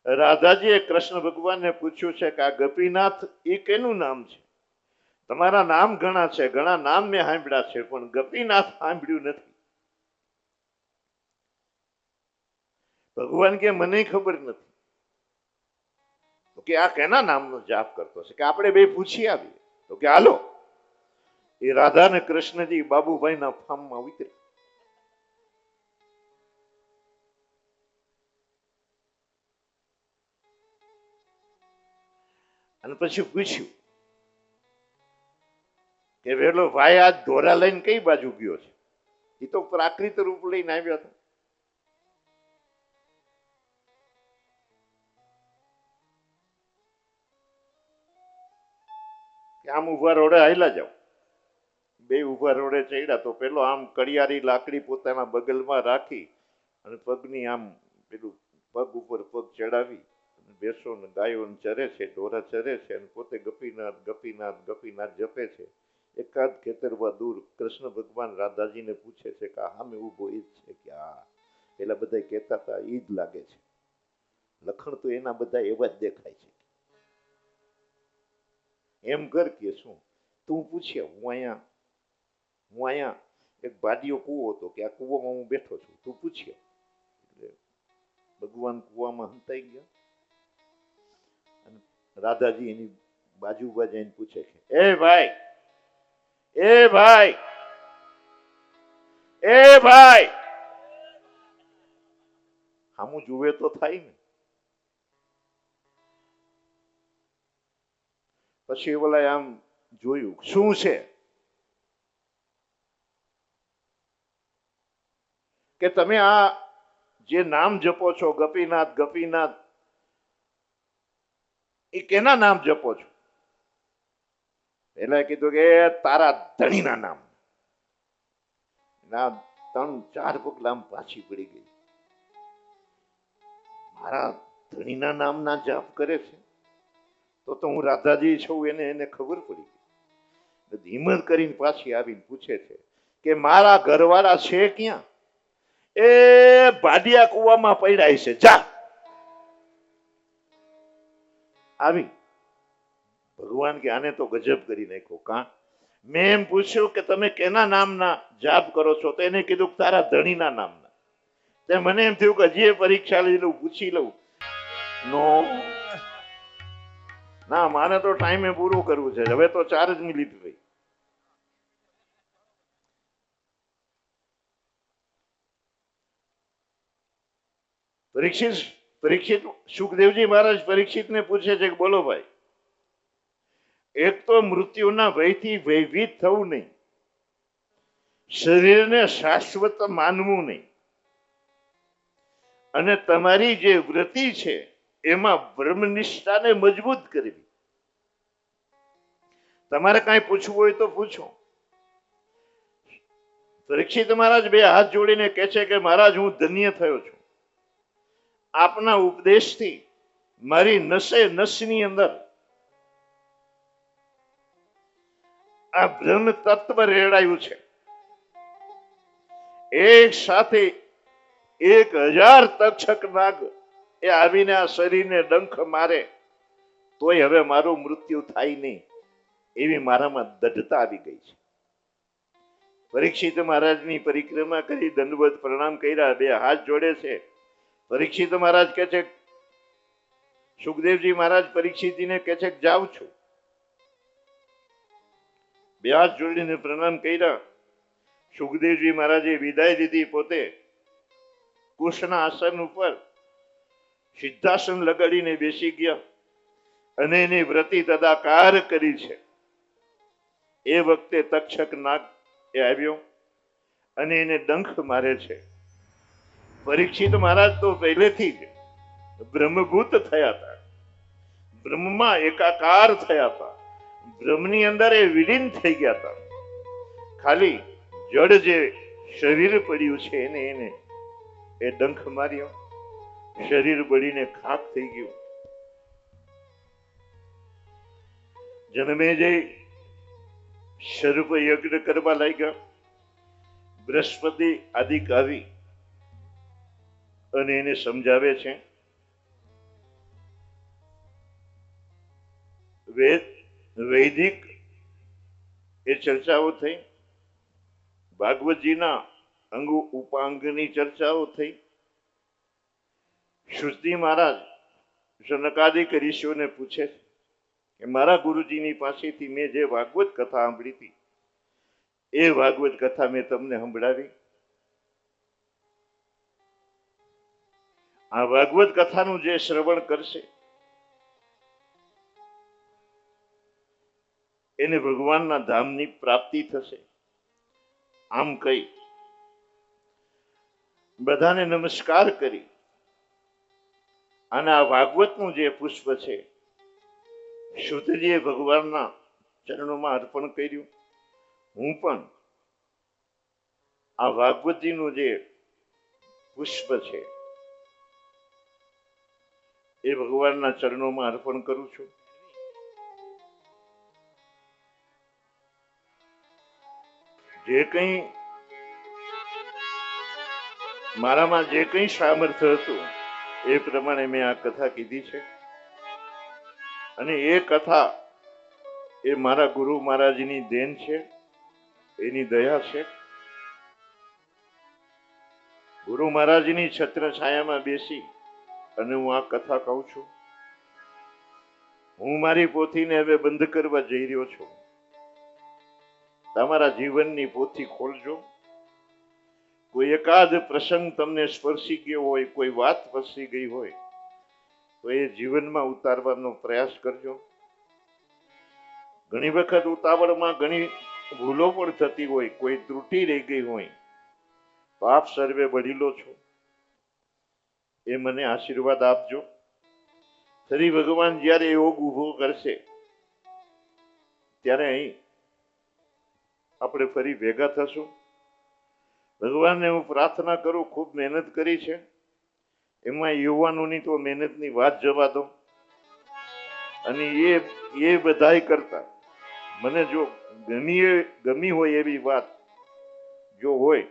[SPEAKER 5] રાધાજીએ કૃષ્ણ ભગવાનને પૂછ્યું છે કે આ ગપીનાથ એ કેનું નામ છે? તમારા નામ ઘણા છે, ઘણા નામ મેં સાંભળ્યા છે, પણ ગપીનાથ સાંભળ્યું નથી. ભગવાન કે મને ખબર નથી. તો કે આ કેના નામનો જાપ કરતો છે? કે આપણે બે પૂછી આવીએ. તો કે હાલો. એ રાધા ને કૃષ્ણજી બાબુભાઈના ફાર્મમાં ઉતરે. અને પછી પૂછ્યું કે વેલો ભાઈ આ ધોરા લઈને કઈ બાજુ ગયો છે? એ તો પ્રાકૃત રૂપ લઈને આવ્યા હતા. કે આમ ઉભા રોડે હાલ્યા જાવ. બે ઉભા રોડે ચડ્યા તો પેલો આમ કડિયારી લાકડી પોતાના બગલમાં રાખી અને પગની આમ પેલું પગ ઉપર પગ ચડાવી બેસો ને ગાયો ચરે છે, ઢોરા ચરે છે, અને પોતે ગપીનાથ ગપીનાથ ગપીનાથ જપે છે. એકાદ ખેતરમાં દૂર કૃષ્ણ ભગવાન રાધાજીને પૂછે છે કે સામે ઉભો એ જ છે? કે આ પેલા બધા કહેતા હતા એ જ લાગે છે. લખણ તો એના બધા એવા જ દેખાય છે. એમ કર કે શું તું પૂછે, હું અહીંયા એક ભાડીયો કૂવો હતો, કે આ કૂવામાં હું બેઠો છું, તું પૂછે. એટલે ભગવાન કૂવામાં હંતાઈ ગયા. રાધાજી એની બાજુ જઈને પૂછે છે, એ ભાઈ, એ ભાઈ, એ ભાઈ. હામું જુએ તો થાય ને. પછી ઓલા આમ જોયું, શું છે? કે તમે આ જે નામ જપો છો ગપીનાથ ગપીનાથ, એ કેના નામ જપો છો? એટલે કીધું કે તારા ધણીના નામ. ના 3-4 પગલા પાછી પડી ગઈ. મારા ધણીના નામના જાપ કરે છે? તો હું રાધાજી છું એને ખબર પડી ગઈ. હિંમત કરીને પાછી આવીને પૂછે છે કે મારા ઘરવાળા છે ક્યાં? એ ભાડિયા કુવામાં પડ્યા છે, જા. આવી. ભગવાન કે આને તો ગજબ કરી નાખ્યો. કાં? મેં એમ પૂછ્યું કે તમે કેના નામના જાપ કરો છો? તો એને કીધું તારા ધણીના નામના. તે મને એમ થયું કે હજી પરીક્ષા લઈ લઉં, પૂછી લઉં. નો, ના, મારે તો ટાઈમે પૂરું કરવું છે. હવે તો 4 જ મિનિટ રહી. પરીક્ષિત સુખદેવજી મહારાજ પરીક્ષિતને પૂછે છે કે બોલો ભાઈ, એક તો મૃત્યુના ભયથી ભયભીત થવું નહીં, શરીરને શાશ્વત માનવું નહીં, અને તમારી જે વૃત્તિ છે એમાં બ્રહ્મનિષ્ઠાને મજબૂત કરવી. તમારે કાંઈ પૂછવું હોય તો પૂછો. પરીક્ષિત મહારાજ બે હાથ જોડીને કહે છે કે મહારાજ, હું ધન્ય થયો છું. આપના ઉપદેશથી મારી નસે નસની અંદર આ બ્રહ્મ તત્વ રેડાયું છે. એક સાથે 1000 તક્ષક નાગ એ આવીને આ શરીરને ડંખ મારે તોય હવે મારું મૃત્યુ થાય નહીં, એવી મારામાં દઢતા આવી ગઈ છે. પરીક્ષિત મહારાજની પરિક્રમા કરી દંડવત પ્રણામ કર્યા, બે હાથ જોડે છે. પરીક્ષિત મહારાજ કહે છે, સુખદેવજી મહારાજ પરીક્ષિતજીને કહે છે કે જાઉં છું. બે હાથ જોડીને પ્રણામ કર્યા. સુખદેવજી મહારાજે વિદાય લીધી. પોતે કુશના આસન ઉપર સિદ્ધાસન લગાડીને બેસી ગયા. અને એની વ્રતિ તદાકાર કરી છે. એ વખતે તક્ષક નાગ એ આવ્યો અને એને ડંખ મારે છે. પરીક્ષિત મહારાજ તો પહેલેથી જ બ્રહ્મભૂત થયા હતા, બ્રહ્મમાં એકાકાર થયા હતા, બ્રહ્મની અંદર એ વિલીન થઈ ગયા હતા. ખાલી જડ જે શરીર પડ્યું છે એને એ ડંખ માર્યો, શરીર બળીને ખાક થઈ ગયું. જન્મેજય સર્પ યજ્ઞ કરવા લાગ્યા. બૃહસ્પતિ આદિક આવી અને એને સમજાવે છે. વૈદિક એ ચર્ચાઓ થઈ, ભાગવતજીના અંગ ઉપાંગની ચર્ચાઓ થઈ. શ્રુતિ મહારાજ સનકાદિક ઋષિઓને પૂછે છે કે મારા ગુરુજીની પાસેથી મેં જે ભાગવત કથા સાંભળી હતી એ ભાગવત કથા મેં તમને સંભળાવી. આ ભાગવત કથાનું જે શ્રવણ કરશે એને ભગવાનના ધામની પ્રાપ્તિ થશે. આમ કહી બધાને નમસ્કાર કરી અને આ ભાગવતનું જે પુષ્પ છે શુદ્ધજીએ ભગવાનના ચરણોમાં અર્પણ કર્યું. હું પણ આ ભાગવતજીનું જે પુષ્પ છે એ ભગવાનના ચરણોમાં અર્પણ કરું છું. જે કંઈ મારામાં જે કંઈ સામર્થ્ય હતું એ પ્રમાણે મેં આ કથા કીધી છે. અને એ કથા એ મારા ગુરુ મહારાજની દેન છે, એની દયા છે. ગુરુ મહારાજની છત્ર છાયામાં બેસી અને હું આ કથા કહું છું. હું મારી પોથીને હવે બંધ કરવા જઈ રહ્યો છું. તમારા જીવનની પોથી ખોલજો. કોઈ એકાદ પ્રસંગ તમને સ્પર્શી ગયો હોય, કોઈ વાત સ્પર્શી ગઈ હોય તો એ જીવનમાં ઉતારવાનો પ્રયાસ કરજો. ઘણી વખત ઉતાવળમાં ઘણી ભૂલો પણ થતી હોય, કોઈ ત્રુટિ રહી ગઈ હોય તો આપ સર્વે વડીલો છો એ મને આશીર્વાદ આપજો. ફરી ભગવાન જ્યારે યોગ ઉભો કરશે ત્યારે અહીં આપણે ફરી ભેગા થશું. ભગવાનને હું પ્રાર્થના કરું, ખૂબ મહેનત કરી છે, એમાં યુવાનોની તો મહેનતની વાત જવા દો. અને એ બધાય કરતા મને જો ગમી હોય એવી વાત જો હોય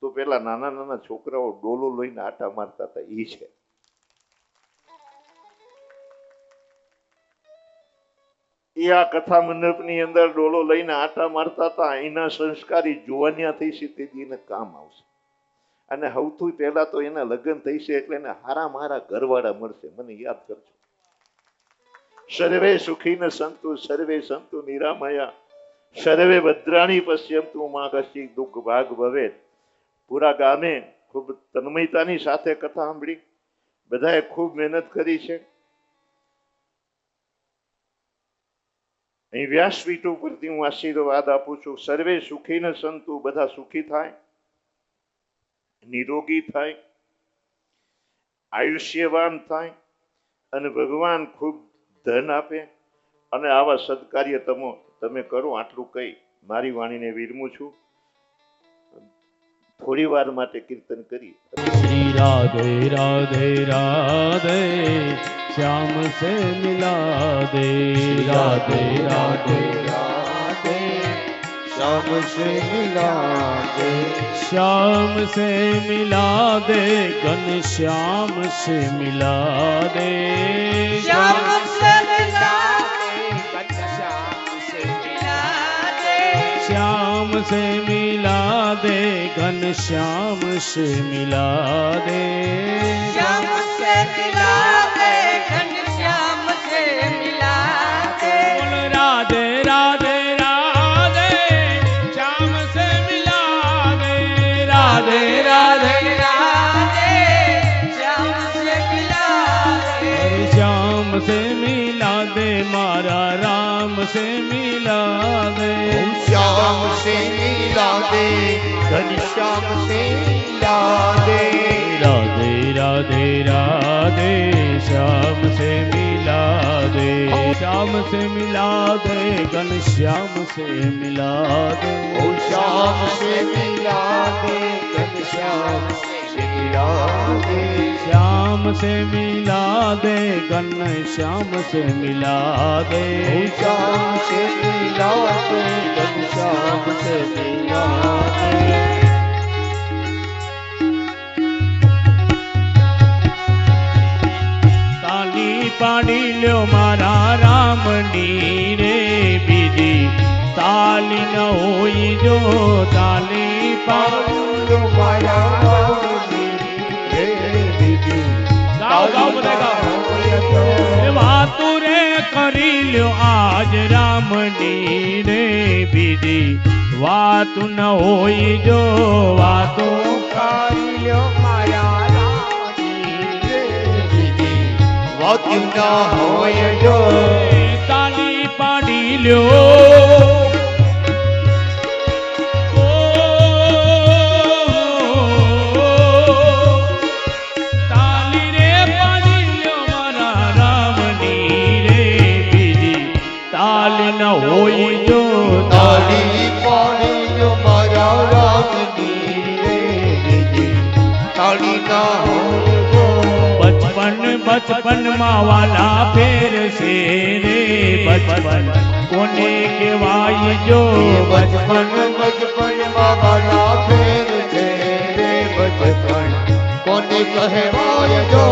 [SPEAKER 5] તો પેલા નાના નાના છોકરાઓ ડોલો લઈને આટા મારતા હતા એ છે. એ આ કથા મંડપની અંદર ડોલો લઈને આટા મારતા હતા. એના સંસ્કારી જોવાનિયા થઈ છે તેથી એને કામ આવશે. અને સૌથી પહેલા તો એના લગ્ન થઈ છે એટલે એને હારા મારા ઘરવાળા મળશે. મને યાદ કરજો. સર્વે સુખીન સંતુ સર્વે સંતુ નિરામયા સર્વે ભદ્રાણી પશ્યંતુ માં કશી દુઃખ ભાગ ભવે. પૂરા ગામે ખૂબ તન્મયતાની સાથે કથા સાંભળી. બધાએ ખૂબ મહેનત કરી છે. અહીં વ્યાસપીઠ ઉપરથી હું આશીર્વાદ આપું છું. સર્વે સુખી ને સંતુ, બધા સુખી થાય, નિરોગી થાય, આયુષ્યવાન થાય અને ભગવાન ખૂબ ધન આપે. અને આવા સદકાર્ય તમે કરો. આટલું કહી મારી વાણીને વિરમું છું. થોડી વાર માટે કીર્તન કરી.
[SPEAKER 1] श्री राधे राधे राधे श्याम से मिला दे. राधे राधे राधे
[SPEAKER 2] श्याम से मिला दे,
[SPEAKER 1] श्याम से मिला दे, घन श्याम से मिला दे.
[SPEAKER 3] श्याम से मिला दे, घनश्याम से मिला दे.
[SPEAKER 1] श्याम से मिला दे, घन श्याम से मिला दे.
[SPEAKER 3] श्याम से मिला दे, घनश्याम से मिला दे.
[SPEAKER 1] बोल राधे राधे राधे श्याम से मिला दे. राधे राधे
[SPEAKER 3] राधे श्याम से मिला दे.
[SPEAKER 1] श्याम से मिला मारा राम से मिला दे
[SPEAKER 2] श्याम से मिला दे घनश्याम से मिला दे
[SPEAKER 1] राधे राधे राधे श्याम से मिला दे श्याम से मिला दे घनश्याम से मिला दे
[SPEAKER 2] ओ श्याम से मिला दे घनश्याम से मिला दे
[SPEAKER 1] श्याम से मिला दे घनश्याम से मिला दे
[SPEAKER 2] ओ श्याम से मिला दे घनश्याम से मिला दे
[SPEAKER 1] पाड़ी लो मारा राम नीरे बीजी ताली न होई जो ताली पाड़ी
[SPEAKER 2] लो मारा राम नीरे बीजी
[SPEAKER 1] गाओ गाओ बनेगा वातु रे करी लो आज राम नीरे बीजी वातु न होई जो वातु
[SPEAKER 2] करी लो मारा वातु न होय जो
[SPEAKER 1] ताली पाड़ी लो ताली रे पाड़ी लो मारा राम नीरे बीजी ताली न होई जो
[SPEAKER 2] ताली पाड़ी लो मारा राम नीरे बीजी ताली न होय जो
[SPEAKER 1] बचपन मावाला फेर से रे बचपन कोने के वाई जो
[SPEAKER 2] बचपन मावाला फेर से रे बचपन कोने कहे वाय जो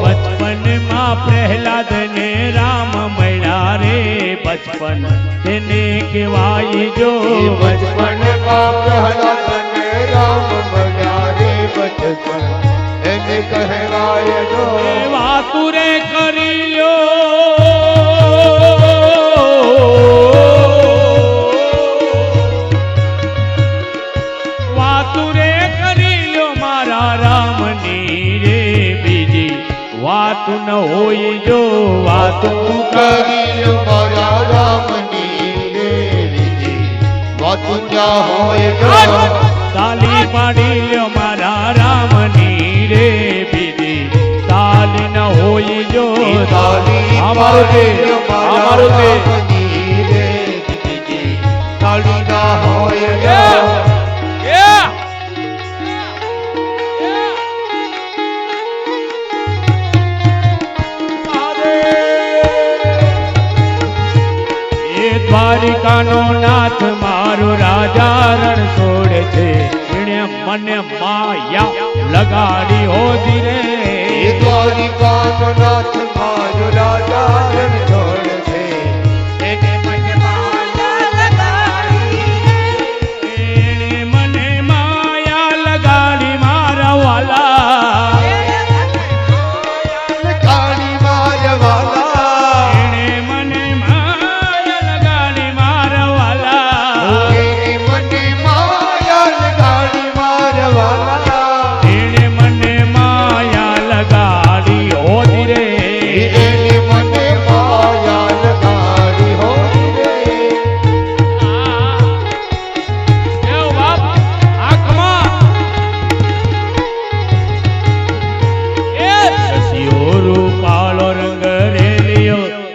[SPEAKER 1] बचपन माँ प्रहलाद ने राम मैला रे बचपन तेने के वाई जो
[SPEAKER 2] बचपन माँ प्रहलाद ने राम मैला रे बचपन कहवाय जो
[SPEAKER 1] वातुरे करियो वातुरे करियो मारा राम नीरे बीजी वातु न होई जो वातु
[SPEAKER 2] करियो मारा राम नीरे बीजी वातु न होय जो
[SPEAKER 1] ताली पाड़ी लो मारा राम नीरे बीजी ताली न होई जो
[SPEAKER 2] ताली
[SPEAKER 1] हमारो दे
[SPEAKER 2] नीरे बीजी ताली न होय जो
[SPEAKER 1] દ્વારિકા નો નાથ મારો રાજા રણ છોડે છે એને મને માયા લગાડી હોજી રે
[SPEAKER 2] દ્વારિકા નો નાથ મારો રાજા રણ છોડે છે એને મને માયા લગાડી
[SPEAKER 1] એને મને માયા લગાડી મારા વાલા
[SPEAKER 2] લગાડી મારા વાલા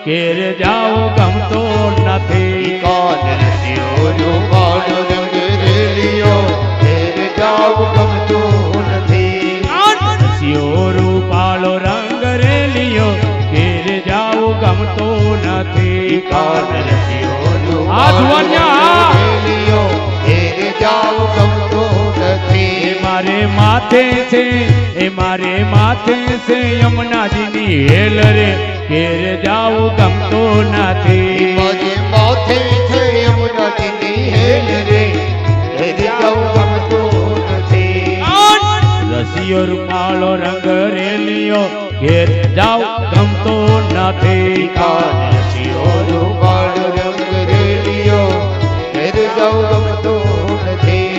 [SPEAKER 1] કેર જાઉં ગમતો નથી
[SPEAKER 2] કાનરસિયો મારો રંગ રેલિયો ઘેર જાઉં ગમતું નથી
[SPEAKER 1] કાનરસિયો રૂપાળો રંગ રેલિયો ઘેર જાઉં ગમતો નથી
[SPEAKER 2] કાનરસિયો
[SPEAKER 1] આ ધુવાન્યા
[SPEAKER 2] રેલિયો ઘેર જાઉં ગમતું નથી
[SPEAKER 1] મારે માથે છે એ મારે માથે છે યમુનાજીની હેલ રે ઘેર જાઉં ગમતો નથી
[SPEAKER 2] મારે માથે છે યમુનાજીની હેલ રે ઘેર જાઉં ગમતું નથી
[SPEAKER 1] રસિયો રૂપાળો રંગ રેલિયો ઘેર જાઉં ગમતો નથી
[SPEAKER 2] કાનરસિયો રૂપાળો રંગ રેલિયો ઘેર જાઉં ગમતું નથી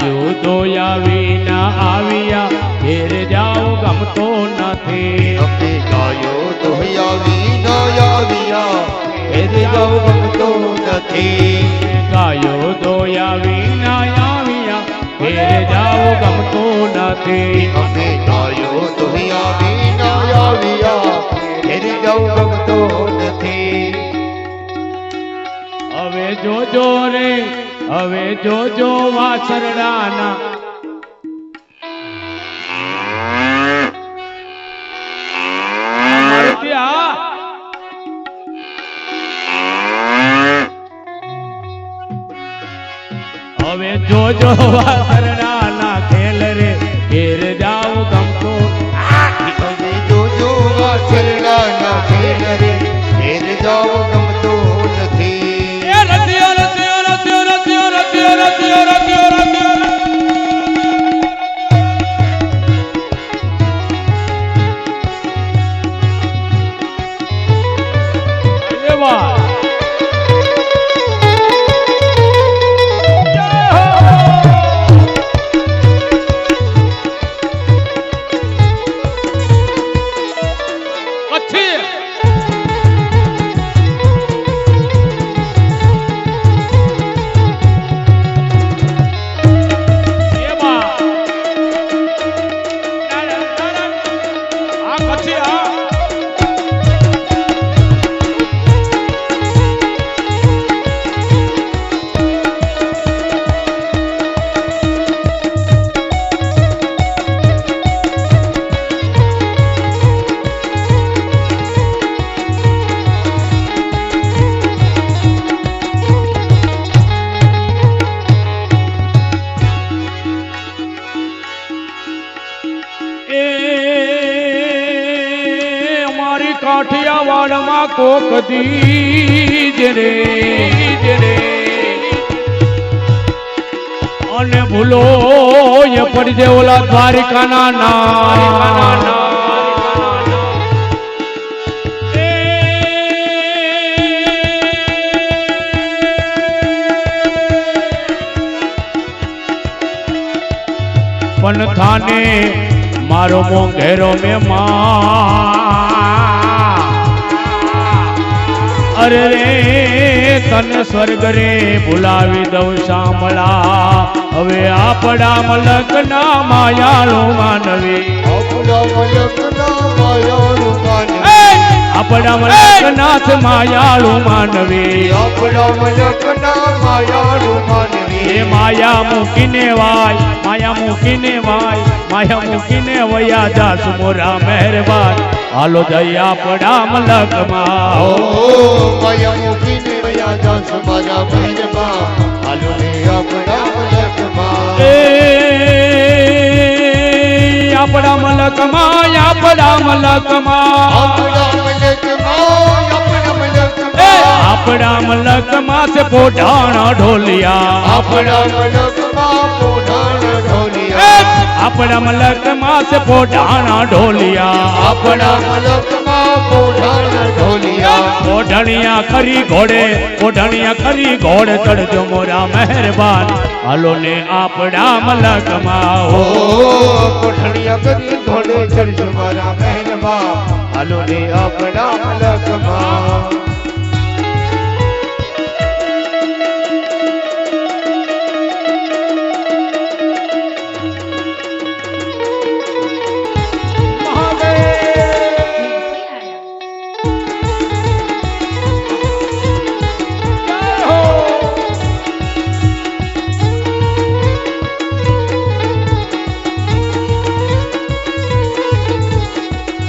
[SPEAKER 1] ગાયો દોયા વિના આવ્યા ઘેર જાઓ ગમતો નથી
[SPEAKER 2] અમે ગાયો દોયા વિના આવ્યા ઘેર જાઉં ગમતો નથી
[SPEAKER 1] ગાયો દોયા વિના આવ્યા ઘેર જાઓ ગમતો નથી
[SPEAKER 2] અમે ગાયો દોયા વિના આવ્યા ઘેર જાઉં ગમતો નથી
[SPEAKER 1] હવે જોજો રે હવે જોજો વાછરડાના હવે જોજો વાછરડાના ખેલ રે ઘેર જાવ ગમતો
[SPEAKER 2] અમે જોજો વાછરડાના ખેલ રે ઘેર જાઉં ગમતો નથી
[SPEAKER 1] એ રતિયો રતિયો રતિયો રતિયો રતિયો રતિયો રતિયો રતિયો એ વાહ કાઠિયાવાડમાં કોક દીજ રે અને ભૂલો એ પડજે ઓલા દ્વારિકાના ના પણ થાને મારો મોંઘેરો મહેમાન અરે રે તને સ્વર્ગ રે ભૂલાવી દઉં શામળા હવે આપણા મલક ના માયાળો માનવી
[SPEAKER 2] આપણા
[SPEAKER 1] મલક નાથ માયાળો માનવી એ માયા મૂકીને વાય માયા મૂકીને વયા જાસ મોરા મહેરબાન હાલો જઈ આપણા મલકમાં
[SPEAKER 2] ઓ માયા મૂકીને વયા જાસ મારા મહેરબાન હાલો ને આપણા મલકમાં
[SPEAKER 1] આપણા મલકમાં આપણા મલકમાં છે પોઢાણા ઢોલિયા
[SPEAKER 2] આપણા
[SPEAKER 1] મલકમાં છે પોઢાણા ઢોલિયા પોઢણિયા ખરી ઘોડે ચડજો મોરા મહેરબાન હાલો ને આપણા મલકમાં હો
[SPEAKER 2] કોઠણિયા કરી ઘોડે ચડજો મારા મહેરબાન હાલો ને આપણા મલકમાં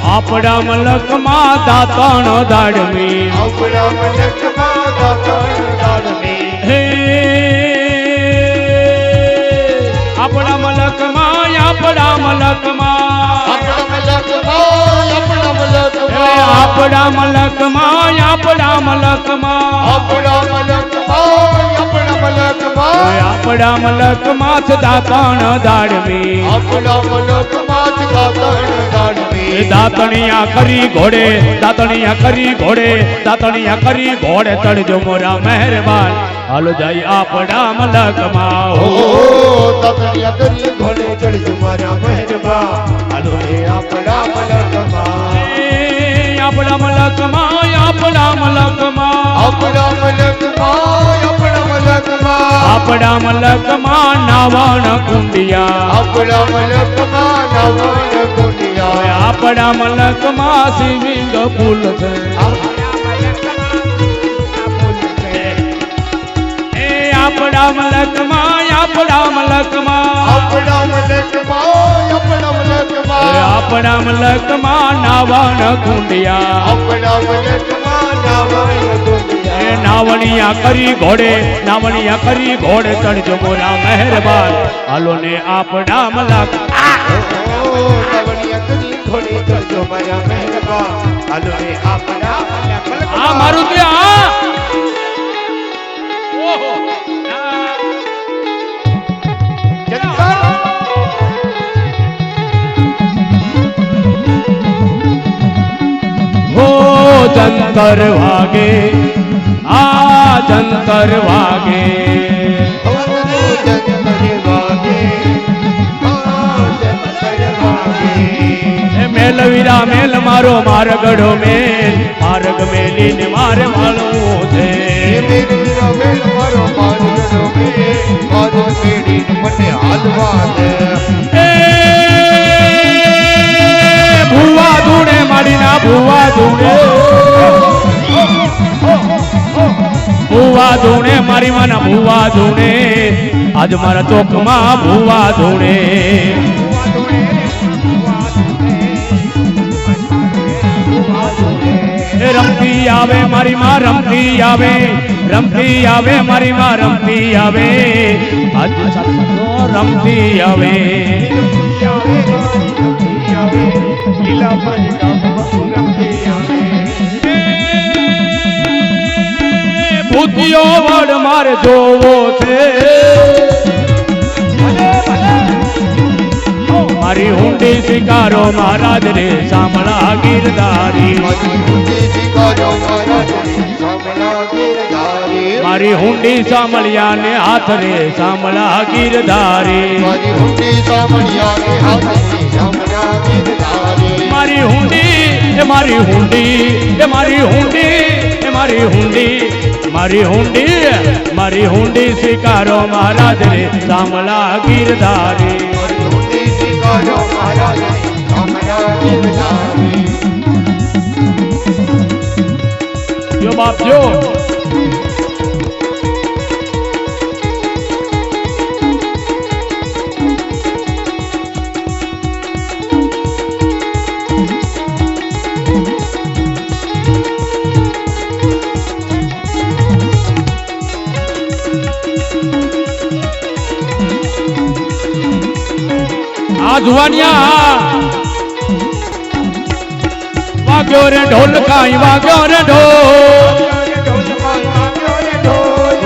[SPEAKER 1] આપણા મલકમાં દાતાનો દાડમી
[SPEAKER 2] આપણા મલકમાં દાતાનો દાડમી
[SPEAKER 1] હે આપણા મલકમાં આપણા મલકમાં આપણા મલકમાં દાતાનો દાડમી દાતણિયા કરી ઘોડે દાતણિયા કરી ઘોડે દાતણિયા કરી ઘોડે ચડજો મોરા મહેરબાન હાલો જાય આપણા મલકમાં
[SPEAKER 2] ઓ
[SPEAKER 1] હો
[SPEAKER 2] તતણિયા કરી ઘોડે ચડજો મારા મહેરબાન હાલો રે આપણા મલકમાં
[SPEAKER 1] આપણા મલકમાં આપણા મલકમાં
[SPEAKER 2] આપણા મલકમાં
[SPEAKER 1] આપણા મલકમાં નાવણ કુંડિયા
[SPEAKER 2] આપણા મલકમાં નવન કુંડિયા
[SPEAKER 1] આપણા મલકમાં શિવિંગ પુલ છે એ આપણા મલકમાં આપણા મલકમાં
[SPEAKER 2] આપણા મલકમાં
[SPEAKER 1] આપણા મલકમાં નાવણ કુંડિયા
[SPEAKER 2] આપણા મલકમાં નવન કુંડિયા
[SPEAKER 1] એ નાવણિયા કરી ઘોડે નાવણિયા કરી ઘોડે ચડજો મોરા મહેરબાન હાલો ને આપણા મલક
[SPEAKER 2] નવનિયા કરી ઘોડે ચડજો મારા મહેરબાન હાલો રે આપણા મલકમાં
[SPEAKER 1] આ મારું ત્યાં હો જંતર વાગે આ જંતર વાગે એ મેલવીરા મેલ મારો મારગડો મેલ માર્ગ મેલીને મારે વાળવું છે એ ભુવા ધૂણે માડીના ભુવા ધૂણે ભુવા ધૂણે મારી માના ભુવા ધૂણે આજ મારા ચોકમાં ભુવા ધૂણે એ રમતી આવે મારી માં રમતી આવે મારી માં રમતી આવે આજ રમતી આવે ભૂતિયો વડ મારે જોવો છે મારી હુંડી શિકારો મહારાજ રે સાંભળા ગીરધારી મારી હુંડી સાંભળ્યા ને હાથ રે સાંભળા ગીરધારી મારી હુંડી એ મારી હુંડી એ મારી હુંડી એ મારી હુંડી મારી હુંડી શિકારો મહારાજ રે સાંભળા ગીરધારી જો બાપ જો આ જુવાનિયા વાગ્યો રે ઢોલ કાઈ વાગ્યો રે ઢોલ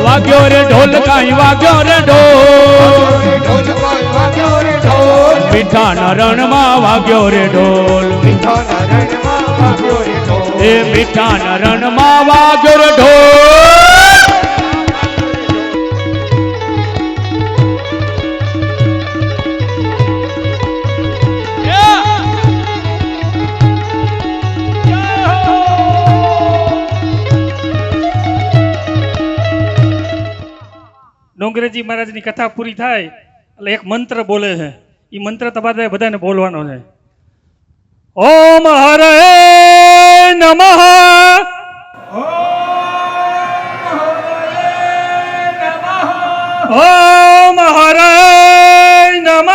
[SPEAKER 1] વાગ્યો રે ઢોલ કાઈ વાગ્યો રે ઢોલ મીઠા નરણમાં વાગ્યો રે ઢોલ એ મીઠા નરણમાં વાગ્યો રે ઢોલ
[SPEAKER 6] ડોંગરેજી મહારાજની કથા પૂરી થાય એટલે એક મંત્ર બોલે છે એ મંત્ર તમારે બધાને બોલવાનો છે ઓમ હરે નમઃ ઓમ હરે નમઃ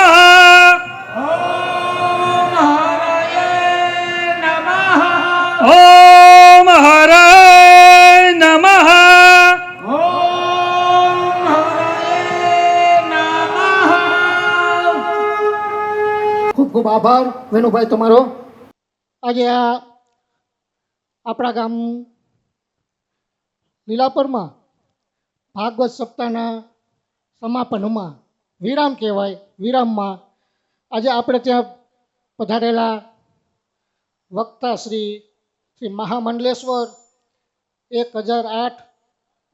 [SPEAKER 6] ઓમ હરે નમઃ
[SPEAKER 4] ખૂબ ખૂબ આભાર વેણુભાઈ તમારો. આજે આ આપણા ગામ લીલાપરમાં ભાગવત સપ્તાહના સમાપનમાં વિરામ કહેવાય વિરામમાં આજે આપણે ત્યાં પધારેલા વક્તા શ્રી શ્રી મહામંડલેશ્વર 1008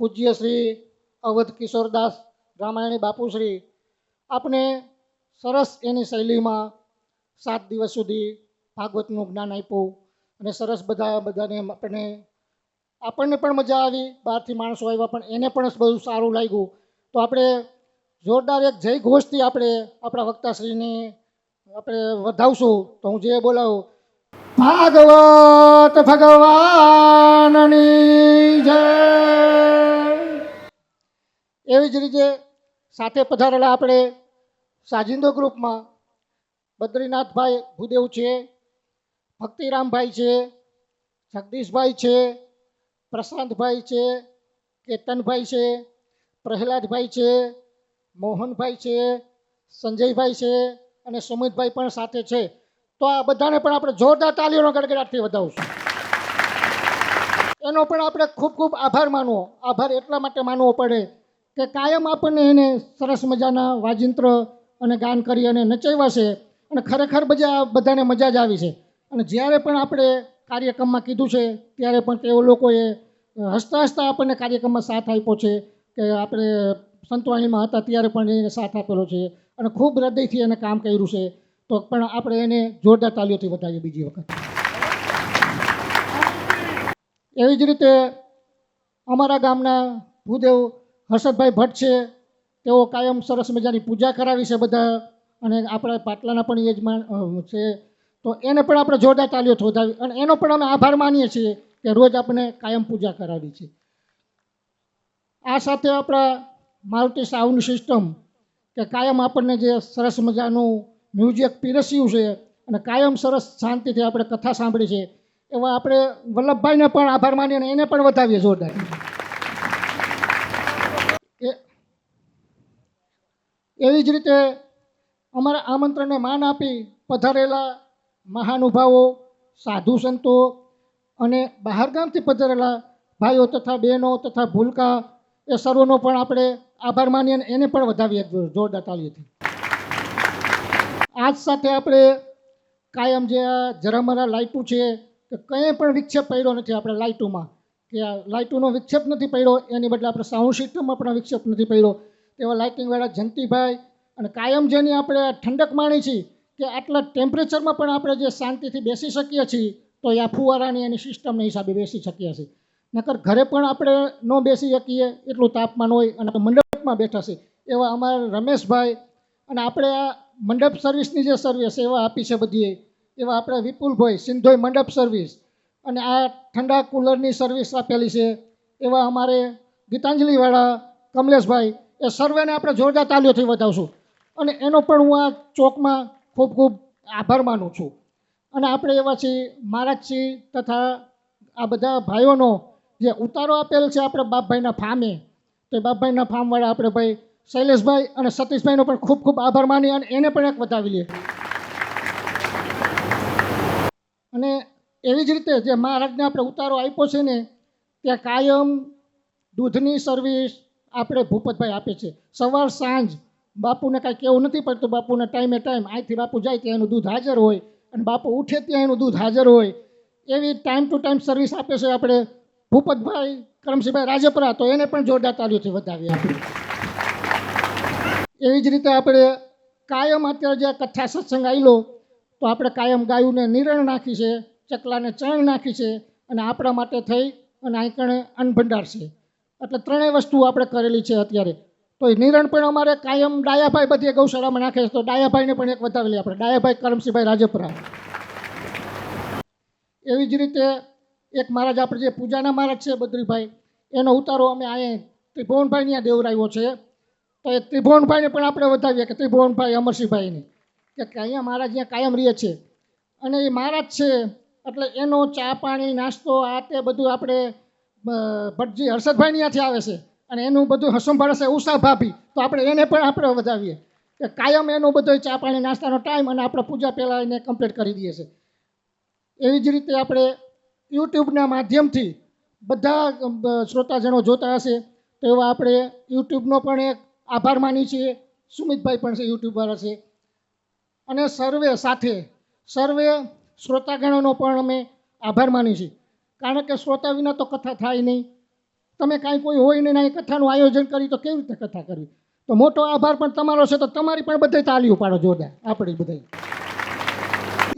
[SPEAKER 4] પૂજ્ય શ્રી અવધ કિશોરદાસ રામાયણી બાપુશ્રી આપને સરસ એની શૈલીમાં 7 દિવસ સુધી ભાગવતનું જ્ઞાન આપ્યું અને સરસ બધાને આપણને પણ મજા આવી, બહારથી માણસો આવ્યા પણ એને પણ બધું સારું લાગ્યું. તો આપણે જોરદાર એક જય ઘોષથી આપણે આપણા વક્તાશ્રીને આપણે વધાવશું. તો હું જે બોલાવું, ભાગવત ભગવાનની જય. એવી જ રીતે સાથે પધારેલા આપણે સાજિંદો ગ્રુપમાં બદ્રીનાથભાઈ ભૂદેવ છે, ભક્તિરામભાઈ છે, જગદીશભાઈ છે, પ્રશાંતભાઈ છે, કેતનભાઈ છે, પ્રહલાદભાઈ છે, મોહનભાઈ છે, સંજયભાઈ છે અને સુમિતભાઈ પણ સાથે છે. તો આ બધાને પણ આપણે જોરદાર તાલીઓનો ગડગડાટથી વધાવશું. એનો પણ આપણે ખૂબ ખૂબ આભાર માનવો. આભાર એટલા માટે માનવો પડે કે કાયમ આપણને એને સરસ મજાના વાજિંત્ર અને ગાન કરી અને નચાવ્યા છે અને ખરેખર બધાને મજા જ આવી છે. અને જ્યારે પણ આપણે કાર્યક્રમમાં કીધું છે ત્યારે પણ તેઓ લોકોએ હસતા હસતા આપણને કાર્યક્રમમાં સાથ આપ્યો છે કે આપણે સંતવાણીમાં હતા ત્યારે પણ એને સાથ આપેલો છે અને ખૂબ હૃદયથી એને કામ કર્યું છે. તો પણ આપણે એને જોરદાર તાલીઓથી વધાવીએ બીજી વખત. એવી જ રીતે અમારા ગામના ભૂદેવ હર્ષદભાઈ ભટ્ટ છે, તેઓ કાયમ સરસ મજાની પૂજા કરાવી છે બધા અને આપણા પાટલાના પણ યજમાન છે. તો એને પણ આપણે જોરદાર તાલીઓથી વધાવી અને એનો પણ અમે આભાર માનીએ છીએ કે રોજ આપણે કાયમ પૂજા કરાવી છે. આ સાથે આપણા મારુતિ સાઉન્ડ સિસ્ટમ કે કાયમ આપણને જે સરસ મજાનું મ્યુઝિક પીરસ્યું છે અને કાયમ સરસ શાંતિથી આપણે કથા સાંભળી છે, એવા આપણે વલ્લભભાઈને પણ આભાર માનીએ અને એને પણ વધાવીએ જોરદાર. એવી જ રીતે અમારા આમંત્રણને માન આપી પધારેલા મહાનુભાવો, સાધુ સંતો અને બહારગામથી પધારેલા ભાઈઓ તથા બહેનો તથા ભૂલકા એ સર્વનો પણ આપણે આભાર માનીએ અને એને પણ વધાવીએ જોરદાર તાલીઓથી. આજ સાથે આપણે કાયમ જે આ જરામરા લાઇટું છે કે કંઈ પણ વિક્ષેપ પડ્યો નથી આપણે લાઇટોમાં, કે આ લાઇટોનો વિક્ષેપ નથી પડ્યો, એની બદલે આપણે સાઉન્ડ સિસ્ટમમાં પણ વિક્ષેપ નથી પડ્યો. તેવા લાઇટિંગવાળા જંતીભાઈ અને કાયમ જેની આપણે ઠંડક માણી છીએ કે આટલા ટેમ્પરેચરમાં પણ આપણે જે શાંતિથી બેસી શકીએ છીએ તો આ ફુવારાની એની સિસ્ટમના હિસાબે બેસી શકીએ છીએ. નકર ઘરે પણ આપણે ન બેસી શકીએ એટલું તાપમાન હોય અને મંડપમાં બેઠા છે એવા અમારા રમેશભાઈ અને આપણે આ મંડપ સર્વિસની જે સર્વિસ એવા આપી છે બધી, એવા આપણે વિપુલભાઈ સિંધોઈ મંડપ સર્વિસ અને આ ઠંડા કુલરની સર્વિસ આપેલી છે એવા અમારે ગીતાંજલિવાળા કમલેશભાઈ, એ સર્વેને આપણે જોરદાર તાલીઓથી વધાવશું અને એનો પણ હું આ ચોકમાં ખૂબ ખૂબ આભાર માનું છું. અને આપણે એવા છીએ મહારાજશ્રી તથા આ બધા ભાઈઓનો જે ઉતારો આપેલ છે આપણે બાપભાઈના ફામે, તો એ બાપભાઈના ફામવાળા આપણે ભાઈ શૈલેષભાઈ અને સતીશભાઈનો પણ ખૂબ ખૂબ આભાર માની અને એને પણ એક વધાવી લઈએ. અને એવી જ રીતે જે મહારાજને આપણે ઉતારો આપ્યો છે ને, ત્યાં કાયમ દૂધની સર્વિસ આપણે ભૂપતભાઈ આપે છે. સવાર સાંજ બાપુને કાંઈ કહેવું નથી પડતું, બાપુને ટાઈમે ટાઈમ અહીંથી બાપુ જાય ત્યાં એનું દૂધ હાજર હોય અને બાપુ ઉઠે ત્યાં એનું દૂધ હાજર હોય. એવી ટાઈમ ટુ ટાઈમ સર્વિસ આપે છે આપણે ભૂપતભાઈ કરમસિંહભાઈ રાજપરા, તો એને પણ જોરદાર તાલીઓથી વધાવીએ આપણે. એવી જ રીતે આપણે કાયમ અત્યારે જે કથા સત્સંગ આવેલો તો આપણે કાયમ ગાયુંને નિરણ નાખી છે, ચકલાને ચણ નાખી છે અને આપણા માટે થઈ અને અહીં કણે અન્ન ભંડાર છે. એટલે ત્રણેય વસ્તુ આપણે કરેલી છે અત્યારે. તો એ નિરણ પણ અમારે કાયમ ડાયાભાઈ બધી ગૌશાળામાં નાખે છે, તો ડાયાભાઈને પણ એક વધાવેલી આપણે, ડાયાભાઈ કરમસિંહભાઈ રાજપરા. એવી જ રીતે એક મહારાજ આપણે જે પૂજાના મહારાજ છે બદ્રીભાઈ, એનો ઉતારો અમે અહીંયા ત્રિભુવનભાઈ ત્યાં દેવરાવ્યો છે. તો એ ત્રિભુવનભાઈને પણ આપણે વધાવીએ કે ત્રિભુવનભાઈ અમરસિંહભાઈને, કે અહીંયા મહારાજ અહીંયા કાયમ રહીએ છે અને એ મહારાજ છે એટલે એનો ચા પાણી નાસ્તો આ તે બધું આપણે ભટજી હર્ષદભાઈ ત્યાંથી આવે છે અને એનું બધું સંભાળે છે ઉષા ભાભી, તો આપણે એને પણ આપણે વધાવીએ કે કાયમ એનો બધો ચા પાણી નાસ્તાનો ટાઈમ અને આપણે પૂજા પહેલાં એને કમ્પ્લીટ કરી દઈએ છીએ. એવી જ રીતે આપણે યુટ્યુબના માધ્યમથી બધા શ્રોતાજનો જોતા હશે તો એવા આપણે યુટ્યુબનો પણ એક આભાર માની છીએ. સુમિતભાઈ પણ છે યુટ્યુબવાળા છે અને સર્વે શ્રોતાગણોનો પણ અમે આભાર માની છીએ, કારણ કે શ્રોતા વિના તો કથા થાય નહીં. તમે કાંઈ કોઈ હોય ને એ કથાનું આયોજન કરી તો કેવી રીતે કથા કરવી? તો મોટો આભાર પણ તમારો છે, તો તમારી પણ બધે તાલીઓ પાડો જોરદાર, આપણે બધા.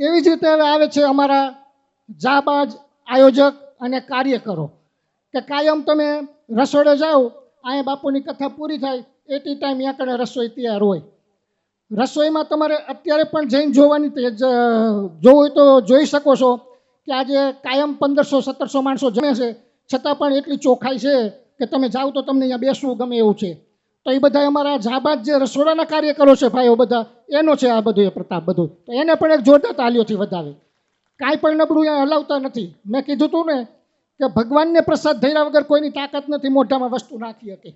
[SPEAKER 4] એવી જ રીતે હવે આવે છે અમારા જાબાજ આયોજક અને કાર્યકરો, કે કાયમ તમે રસોડે જાઓ, અહીંયા બાપુની કથા પૂરી થાય એટી ટાઈમ ત્યાં કને રસોઈ તૈયાર હોય. રસોઈમાં તમારે અત્યારે પણ જઈને જોવાની જોવું હોય તો જોઈ શકો છો કે આજે કાયમ 1500-1700 માણસો જમે છે, છતાં પણ એટલી ચોખ્ખાઈ છે કે તમે જાઓ તો તમને અહીંયા બેસવું ગમે એવું છે. તો એ બધા અમારા જાબાદ જે રસોડાના કાર્યકરો છે ભાઈઓ બધા, એનો છે આ બધું એ પ્રતાપ બધું. તો એને પણ એક જોરદાર તાલીઓથી વધાવે. કાંઈ પણ નબળું અહીંયા હલાવતા નથી. મેં કીધું હતું ને કે ભગવાનને પ્રસાદ ધર્યા વગર કોઈની તાકાત નથી મોઢામાં વસ્તુ નાખી શકે,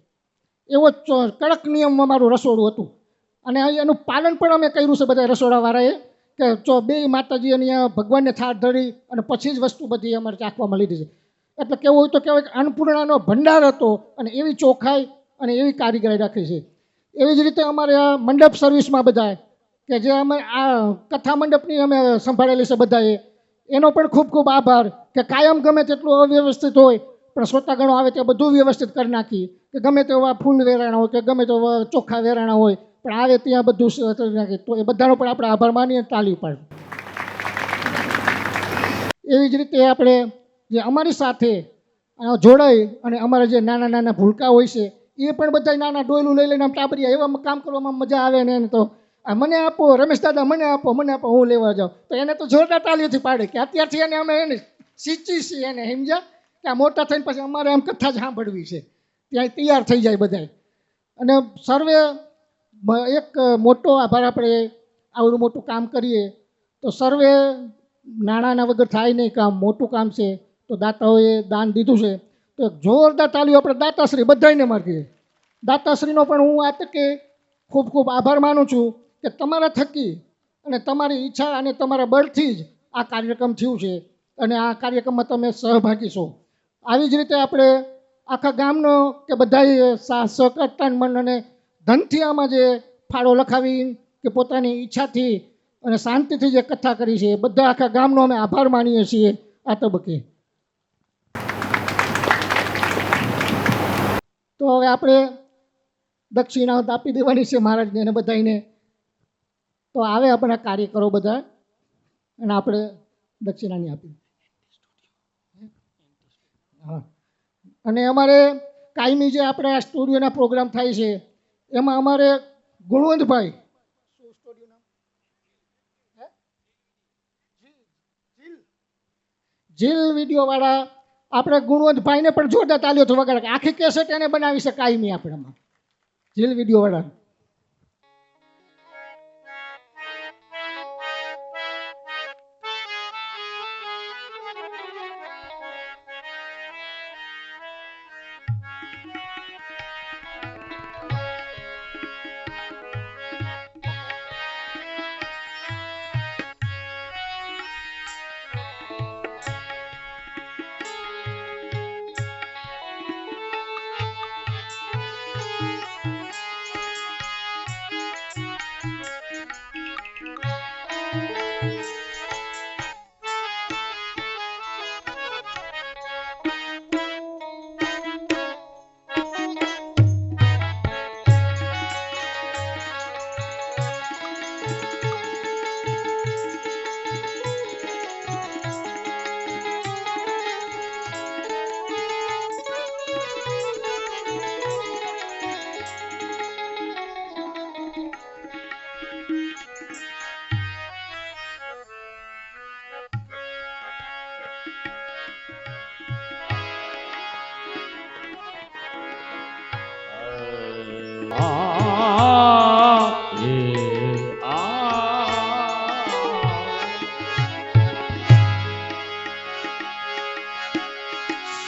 [SPEAKER 4] એવો કડક નિયમ અમારું રસોડું હતું. અને એનું પાલન પણ અમે કર્યું છે બધા રસોડાવાળાએ, કે બે માતાજી અને ભગવાનને થાળ ધરી અને પછી જ વસ્તુ બધી અમારે ચાખવામાં લીધી છે. એટલે કેવું હોય તો કહેવાય કે અન્નપૂર્ણાનો ભંડાર હતો, અને એવી ચોખ્ખાઈ અને એવી કારીગરી રાખી છે. એવી જ રીતે અમારે આ મંડપ સર્વિસમાં બધા કે જે અમે આ કથા મંડપની અમે સંભાળેલી છે બધાએ, એનો પણ ખૂબ ખૂબ આભાર, કે કાયમ ગમે તેટલું અવ્યવસ્થિત હોય પણ શ્રોતાગણો આવે તે બધું વ્યવસ્થિત કરી નાખી, કે ગમે તેવા ફૂલ વેરાણા હોય કે ગમે તેવા ચોખ્ખા વેરાણા હોય પણ આવે ત્યાં બધું કરી નાખી. તો એ બધાનો પણ આપણે આભાર માનીએ, તાળી પાડીએ. એવી જ રીતે આપણે જે અમારી સાથે જોડાઈ અને અમારા જે નાના નાના ભૂલકા હોય છે એ પણ બધા નાના ડોયલું લઈ લઈને આમ ટાબરિયા એવા કામ કરવામાં મજા આવે ને એને તો મને આપો રમેશ દાદા, મને આપો, હું લેવા જાઉં. તો એને તો જોરદાર તાલીઓથી પાડે કે અત્યારથી એને અમે એને શીખી છીએ, એને સમજ્યા કે આ મોટા થઈને પછી અમારે આમ કથા જ સાંભળવી છે, ત્યાં તૈયાર થઈ જાય બધા. અને સર્વે એક મોટો આભાર, આપણે આવડું મોટું કામ કરીએ તો સર્વે નાણાંના વગર થાય નહીં કામ, મોટું કામ છે. તો દાતાઓએ દાન દીધું છે, તો એક જોરદાર તાલીઓ આપણે દાતાશ્રી બધાને મારીએ. દાતાશ્રીનો પણ હું આ તકે ખૂબ ખૂબ આભાર માનું છું કે તમારા થકી અને તમારી ઈચ્છા અને તમારા બળથી જ આ કાર્યક્રમ થયું છે, અને આ કાર્યક્રમમાં તમે સહભાગી છો. આવી જ રીતે આપણે આખા ગામનો કે બધાએ સહકાર મન અને ધનથી આમાં જે ફાળો લખાવી કે પોતાની ઈચ્છાથી અને શાંતિથી જે કથા કરી છે, બધા આખા ગામનો અમે આભાર માનીએ છીએ આ તબક્કે. તો હવે આપણે દક્ષિણા આપી દેવાની છે મહારાજને અને બધાને. તો આવે આપણા કાર્યકરો બધા અને આપણે દક્ષિણાની આપી. હા, અને અમારે કાયમી જે આપણે આ સ્ટુડિયોના પ્રોગ્રામ થાય છે એમાં અમારે ગુણવંતભાઈ જીલ વિડીયોવાળા આપણે ગુણવંતભાઈને પણ જોરદાર તાલીઓથી વગાડે. આખી કેસેટ એને બનાવી છે કાયમી આપણામાં, જીલ વિડીયોવાળા.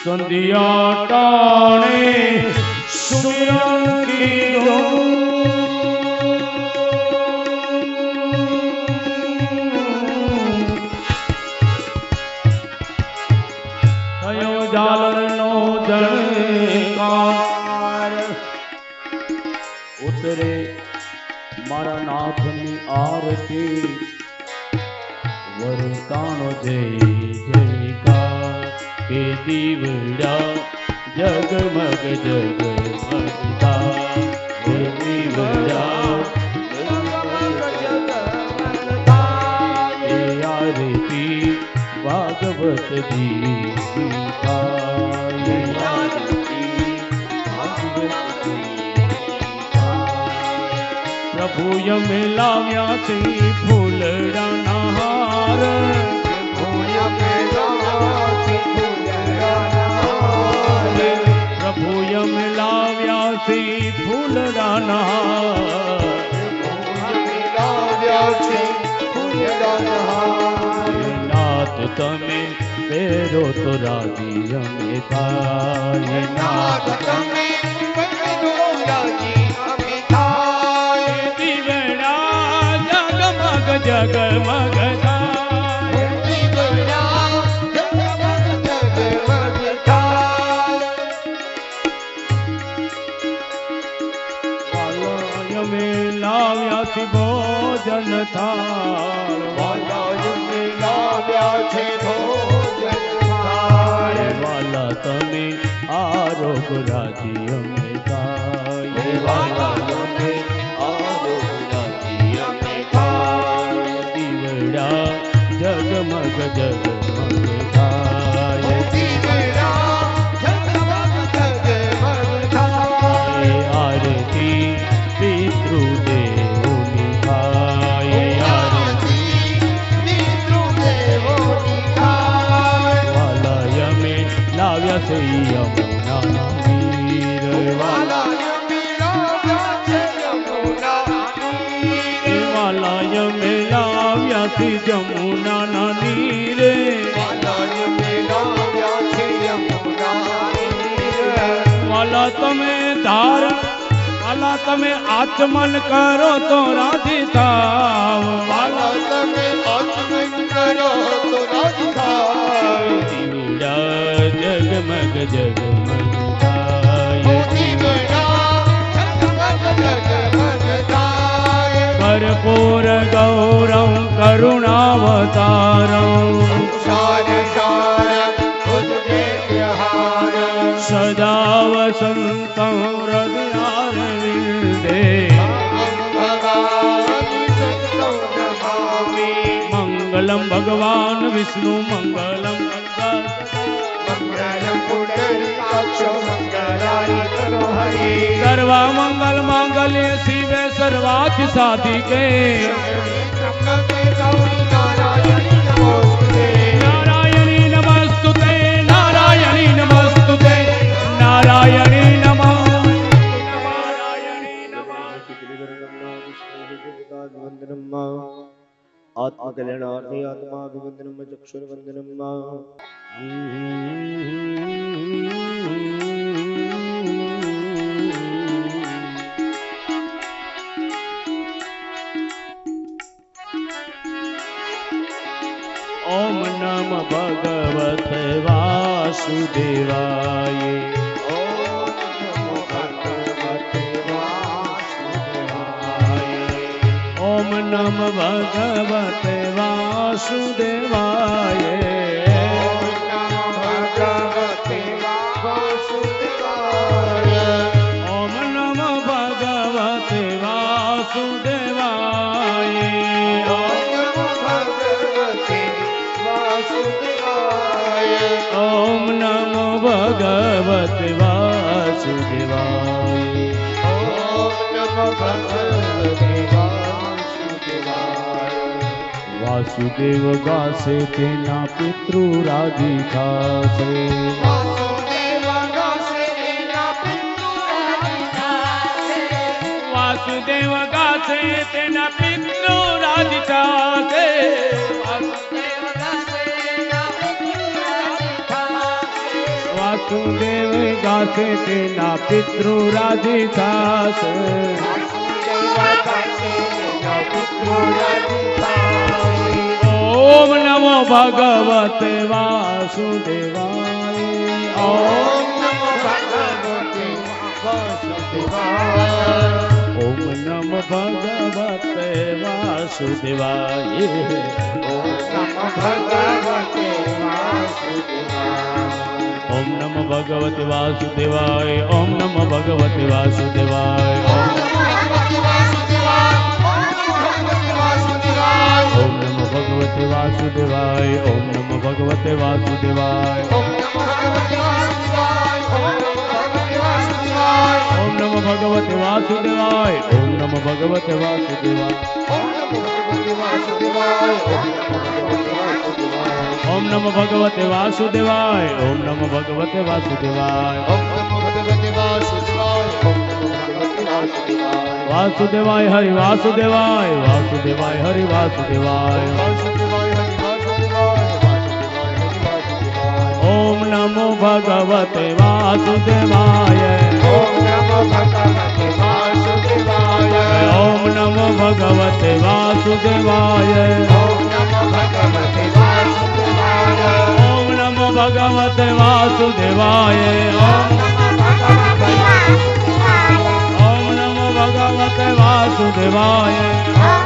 [SPEAKER 1] સંધ્યા ટાણે સુમિરન કીધો થયો જાલનો જળકાર ઉતરે મારા નાથની આરતી વરતાણો જય જયકાર કે દીવડા જગમગ જગમગતા હે દીવડા હે આરતી ભાગવત દીપિકા હે આરતી ભાગવત પ્રભુ યમે લાવ્યા છે ફૂલડાના હાર પ્રભુ યમે લાવ્યા છે ફૂલડાના હાર નાથ તમે પહેરો તો રાજી અમે થાય નાથ તમે જગમગતા વાલયમે લાવ્યા છે ભોજન થાળ વાલયમે લાવ્યા છે ભોજન થાળ વાલા તમે આરોગ રાજી અમે થાય વાલયમે જગમગ જગમગ થાય આરતી પિતૃદેવોની થાય વાલયમે લાવ્યા છે યમુના વીર વાલયમે લાવ્યા છે જમુના નીરે વાલા તમે ધાર વાલા તમે આચમન કરો તો રાજી થાવ વાલા તમે આચમન કરો તો રાજી થાવ દીવડા જગમગ જગમગ થાય कर्पूर गौरं करुणावतारं सदा वसन्तं हृदयारविन्दे मङ्गलं भगवान् विष्णु मङ्गलं सर्वा मंगल मांगल्य शिवे सर्वार्थ साधिके नारायणी नमस्तुते नारायणी नमस्तुते नारायणी नमः
[SPEAKER 3] आत्मकल्याणार्थे आत्माभिवन्दनं चक्षुर्वन्दनं
[SPEAKER 1] ओम नम भगवते वासुदेवाय ओम नम भगवते वासुदेवाय ओम नम भगवते वासुदेवाय ओम नमो भगवते वासुदेवाय वासुदेव गासे तेना पितृ राजी थासे वासुदेव गासे तेना पितृ राजी थासे वासुदेव गासे तेना पितृ राजी थासे ओम नमो भगवते वासुदेवाय ओम नमो भगवते वासुदेवाय ઓમ નમ ભગવતે વાસુદેવાય ઓમ નમ ભગવતે વાસુદેવાય ઓમ નમ ભગવતે વાસુદેવાય ઓમ નમ ભગવતે વાસુદેવાય ઓમ નમ ભગવતે વાસુદેવાય ઓમ નમ ભગવતે વાસુદેવાય ઓમ નમ ભગવતે વાસુદેવાય ઓમ નમ ભગવતે વાસુદેવાય ઓમ નમ ભગવતે વાસુદેવાય વાસુદેવાય હરિ વાસુદેવાય વાસુદેવાય હરિ વાસુદેવાય ઓમ નમો ભગવતે વાસુદેવાય ઓમ નમો ભગવતે વાસુદેવાય ઓમ નમો ભગવતે વાસુદેવાય ઓમ નમો ભગવતે વાસુદેવાય ઓમ નમો ભગવતે વાસુદેવાય